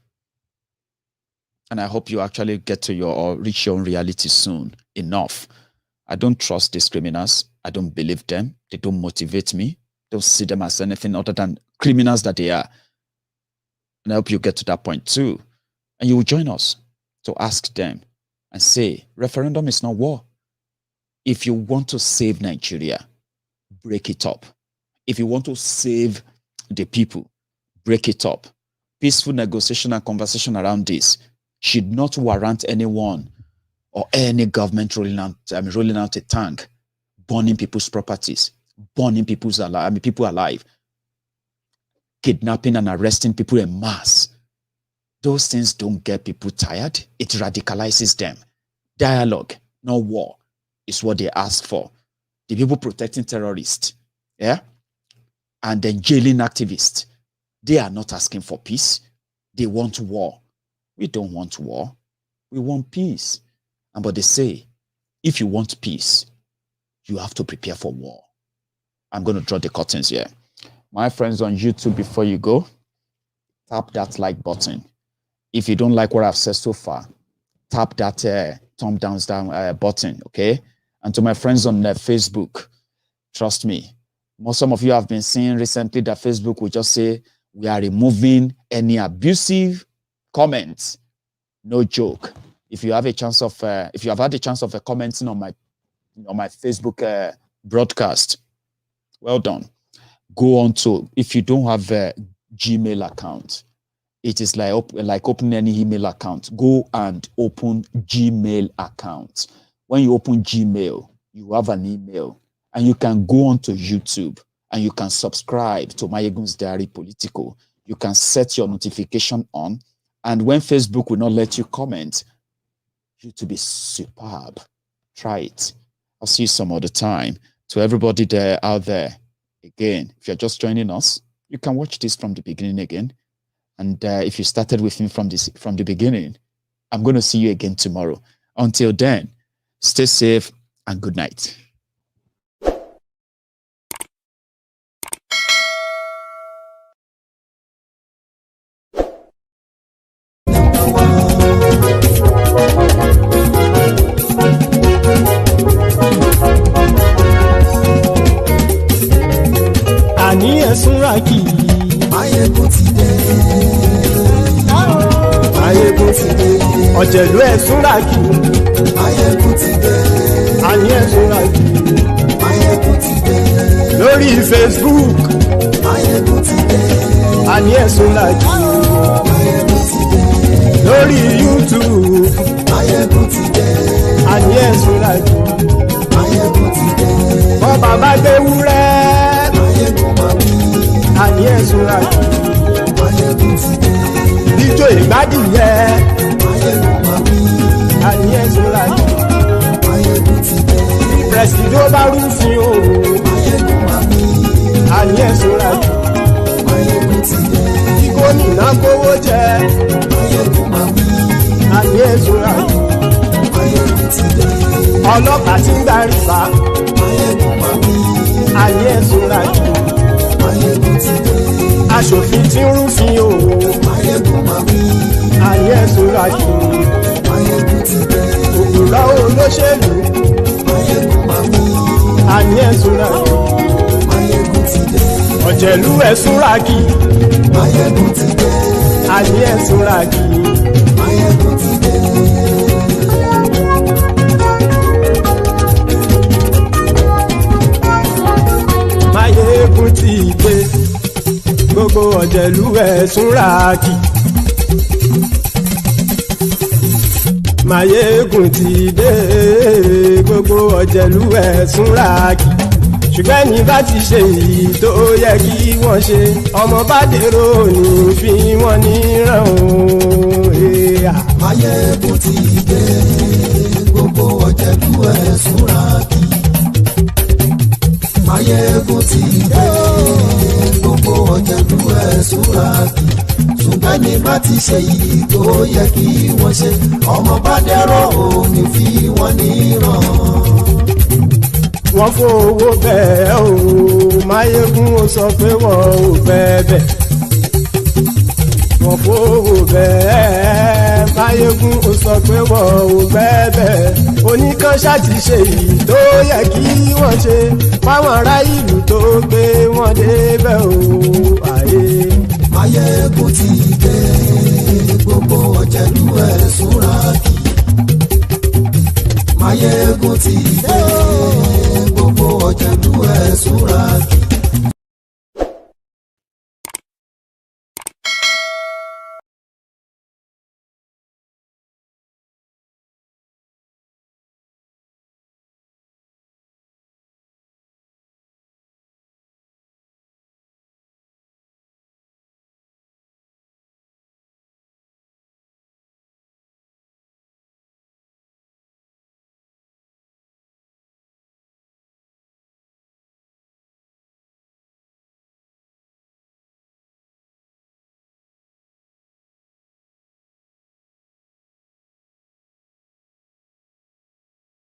And I hope you actually get to your or reach your own reality soon enough. I don't trust these criminals. I don't believe them. They don't motivate me. Don't see them as anything other than criminals that they are. And I hope you get to that point too. And you will join us to ask them and say, referendum is not war. If you want to save Nigeria, break it up. If you want to save the people, break it up. Peaceful negotiation and conversation around this should not warrant anyone or any government rolling out a tank, burning people's properties, burning people alive, kidnapping and arresting people en masse Those things don't get people tired. It radicalizes them. Dialogue, not war, is what they ask for. The people protecting terrorists, yeah, and then jailing activists, they are not asking for peace. They want war. We don't want war. We want peace. But they say, if you want peace, you have to prepare for war. I'm going to draw the curtains here. My friends on YouTube, before you go, tap that like button. If you don't like what I've said so far, tap that thumb down button, okay? And to my friends on Facebook, trust me, some of you have been seeing recently that Facebook will just say, we are removing any abusive comments. No joke. If you have a chance of, if you have had a chance of commenting on my Facebook broadcast, well done. Go on to, if you don't have a Gmail account, it is like opening any email account. Go and open Gmail account. When you open Gmail, you have an email, and you can go on to YouTube and you can subscribe to Maiyegun's Diary Politico. You can set your notification on, and when Facebook will not let you comment, YouTube is superb. Try it. I'll see you some other time. To everybody there out there, again, if you're just joining us, you can watch this from the beginning again. And if you started with me from the beginning, I'm going to see you again tomorrow. Until then, stay safe and good night. Maiyegun ti dé. Maiyegun ti dé. Ọ̀jẹ̀lú Ẹ̀súnràkì. Maiyegun ti dé. Àní Ẹ̀súnràkì. Maiyegun ti dé. Lórí Facebook. Maiyegun ti dé. Àní Ẹ̀súnràkì. Maiyegun ti dé. Lórí YouTube. Maiyegun ti dé. Àní Ẹ̀súnràkì. Maiyegun ti dé. Bọ́ bàbá gbé wúrẹ́. Maiyegun máa wí. Àní Ẹ̀súnràkì. Maiyegun ti dé. Ijó ìgbádìyẹ. Maiyegun máa wí. Àní Ẹ̀súnràkì. Maiyegun ti dé. Pẹ̀sìdó bá rúfin o. Maiyegun máa wí. Àní Ẹ̀súnràkì. Maiyegun ti dé. Kí gómìnà kówó jẹ. Maiyegun máa wí. Àní Ẹ̀súnràkì. Maiyegun ti dé. Ọlọ́pàá tí ń darí bá. Maiyegun máa wí. Àní Ẹ̀súnràkì. Maiyegun ti dé. Aṣòfin tí ń rúfin o. Maiyegun máa wí. Àní Ẹ̀súnràkì. Maiyegun ti dé. Òkúra olóṣèlú. Maiyegun máa wí. Àní Ẹ̀súnràkì. Maiyegun ti dé. Ọ̀jẹ̀lú Ẹ̀súnràkì. Maiyegun ti dé. Àní Ẹ̀súnràkì. Maiyegun ti dé. Maiyegun ti dé. Gbogbo Ọ̀jẹ̀lú Ẹ̀súnràkì. Maiyegun ti dé. Gbogbo Ọ̀jẹ̀lú Ẹ̀súnràkì. Ṣùgbọ́n ní bá ti ṣe èyí tó yẹ kí wọ́n ṣe, ọmọ bá dèrò ní fi wọ́n níran o. Maiyegun ti dé. Gbogbo Ọ̀jẹ̀lú Ẹ̀súnràkì. Maiyegun ti dé. Gbogbo Ọ̀jẹ̀lú Ẹ̀súnràkì. Ṣùgbọ́n ní bá ti ṣe èyí tó yẹ kí wọ́n ṣe, ọmọ bá dèrò ní fi wọ́n níran. Wọ́n fowó bẹ́ẹ̀ o. Maiyegun ó sọ pé wọ́n ò fẹ́ bẹ́ẹ̀. Wọ́n fowó bẹ́ẹ̀. Maiyegun ó sọ pé wọ́n ò fẹ́ bẹ́ẹ̀. Oníkan ṣáàtì ṣe èyí tó yẹ kí wọ́n ṣe fáwọn ará ìlú tó gbé wọn débẹ̀ o. Maiyegun ti dé. Gbogbo Ọ̀jẹ̀lú Ẹ̀súnràkì. Maiyegun ti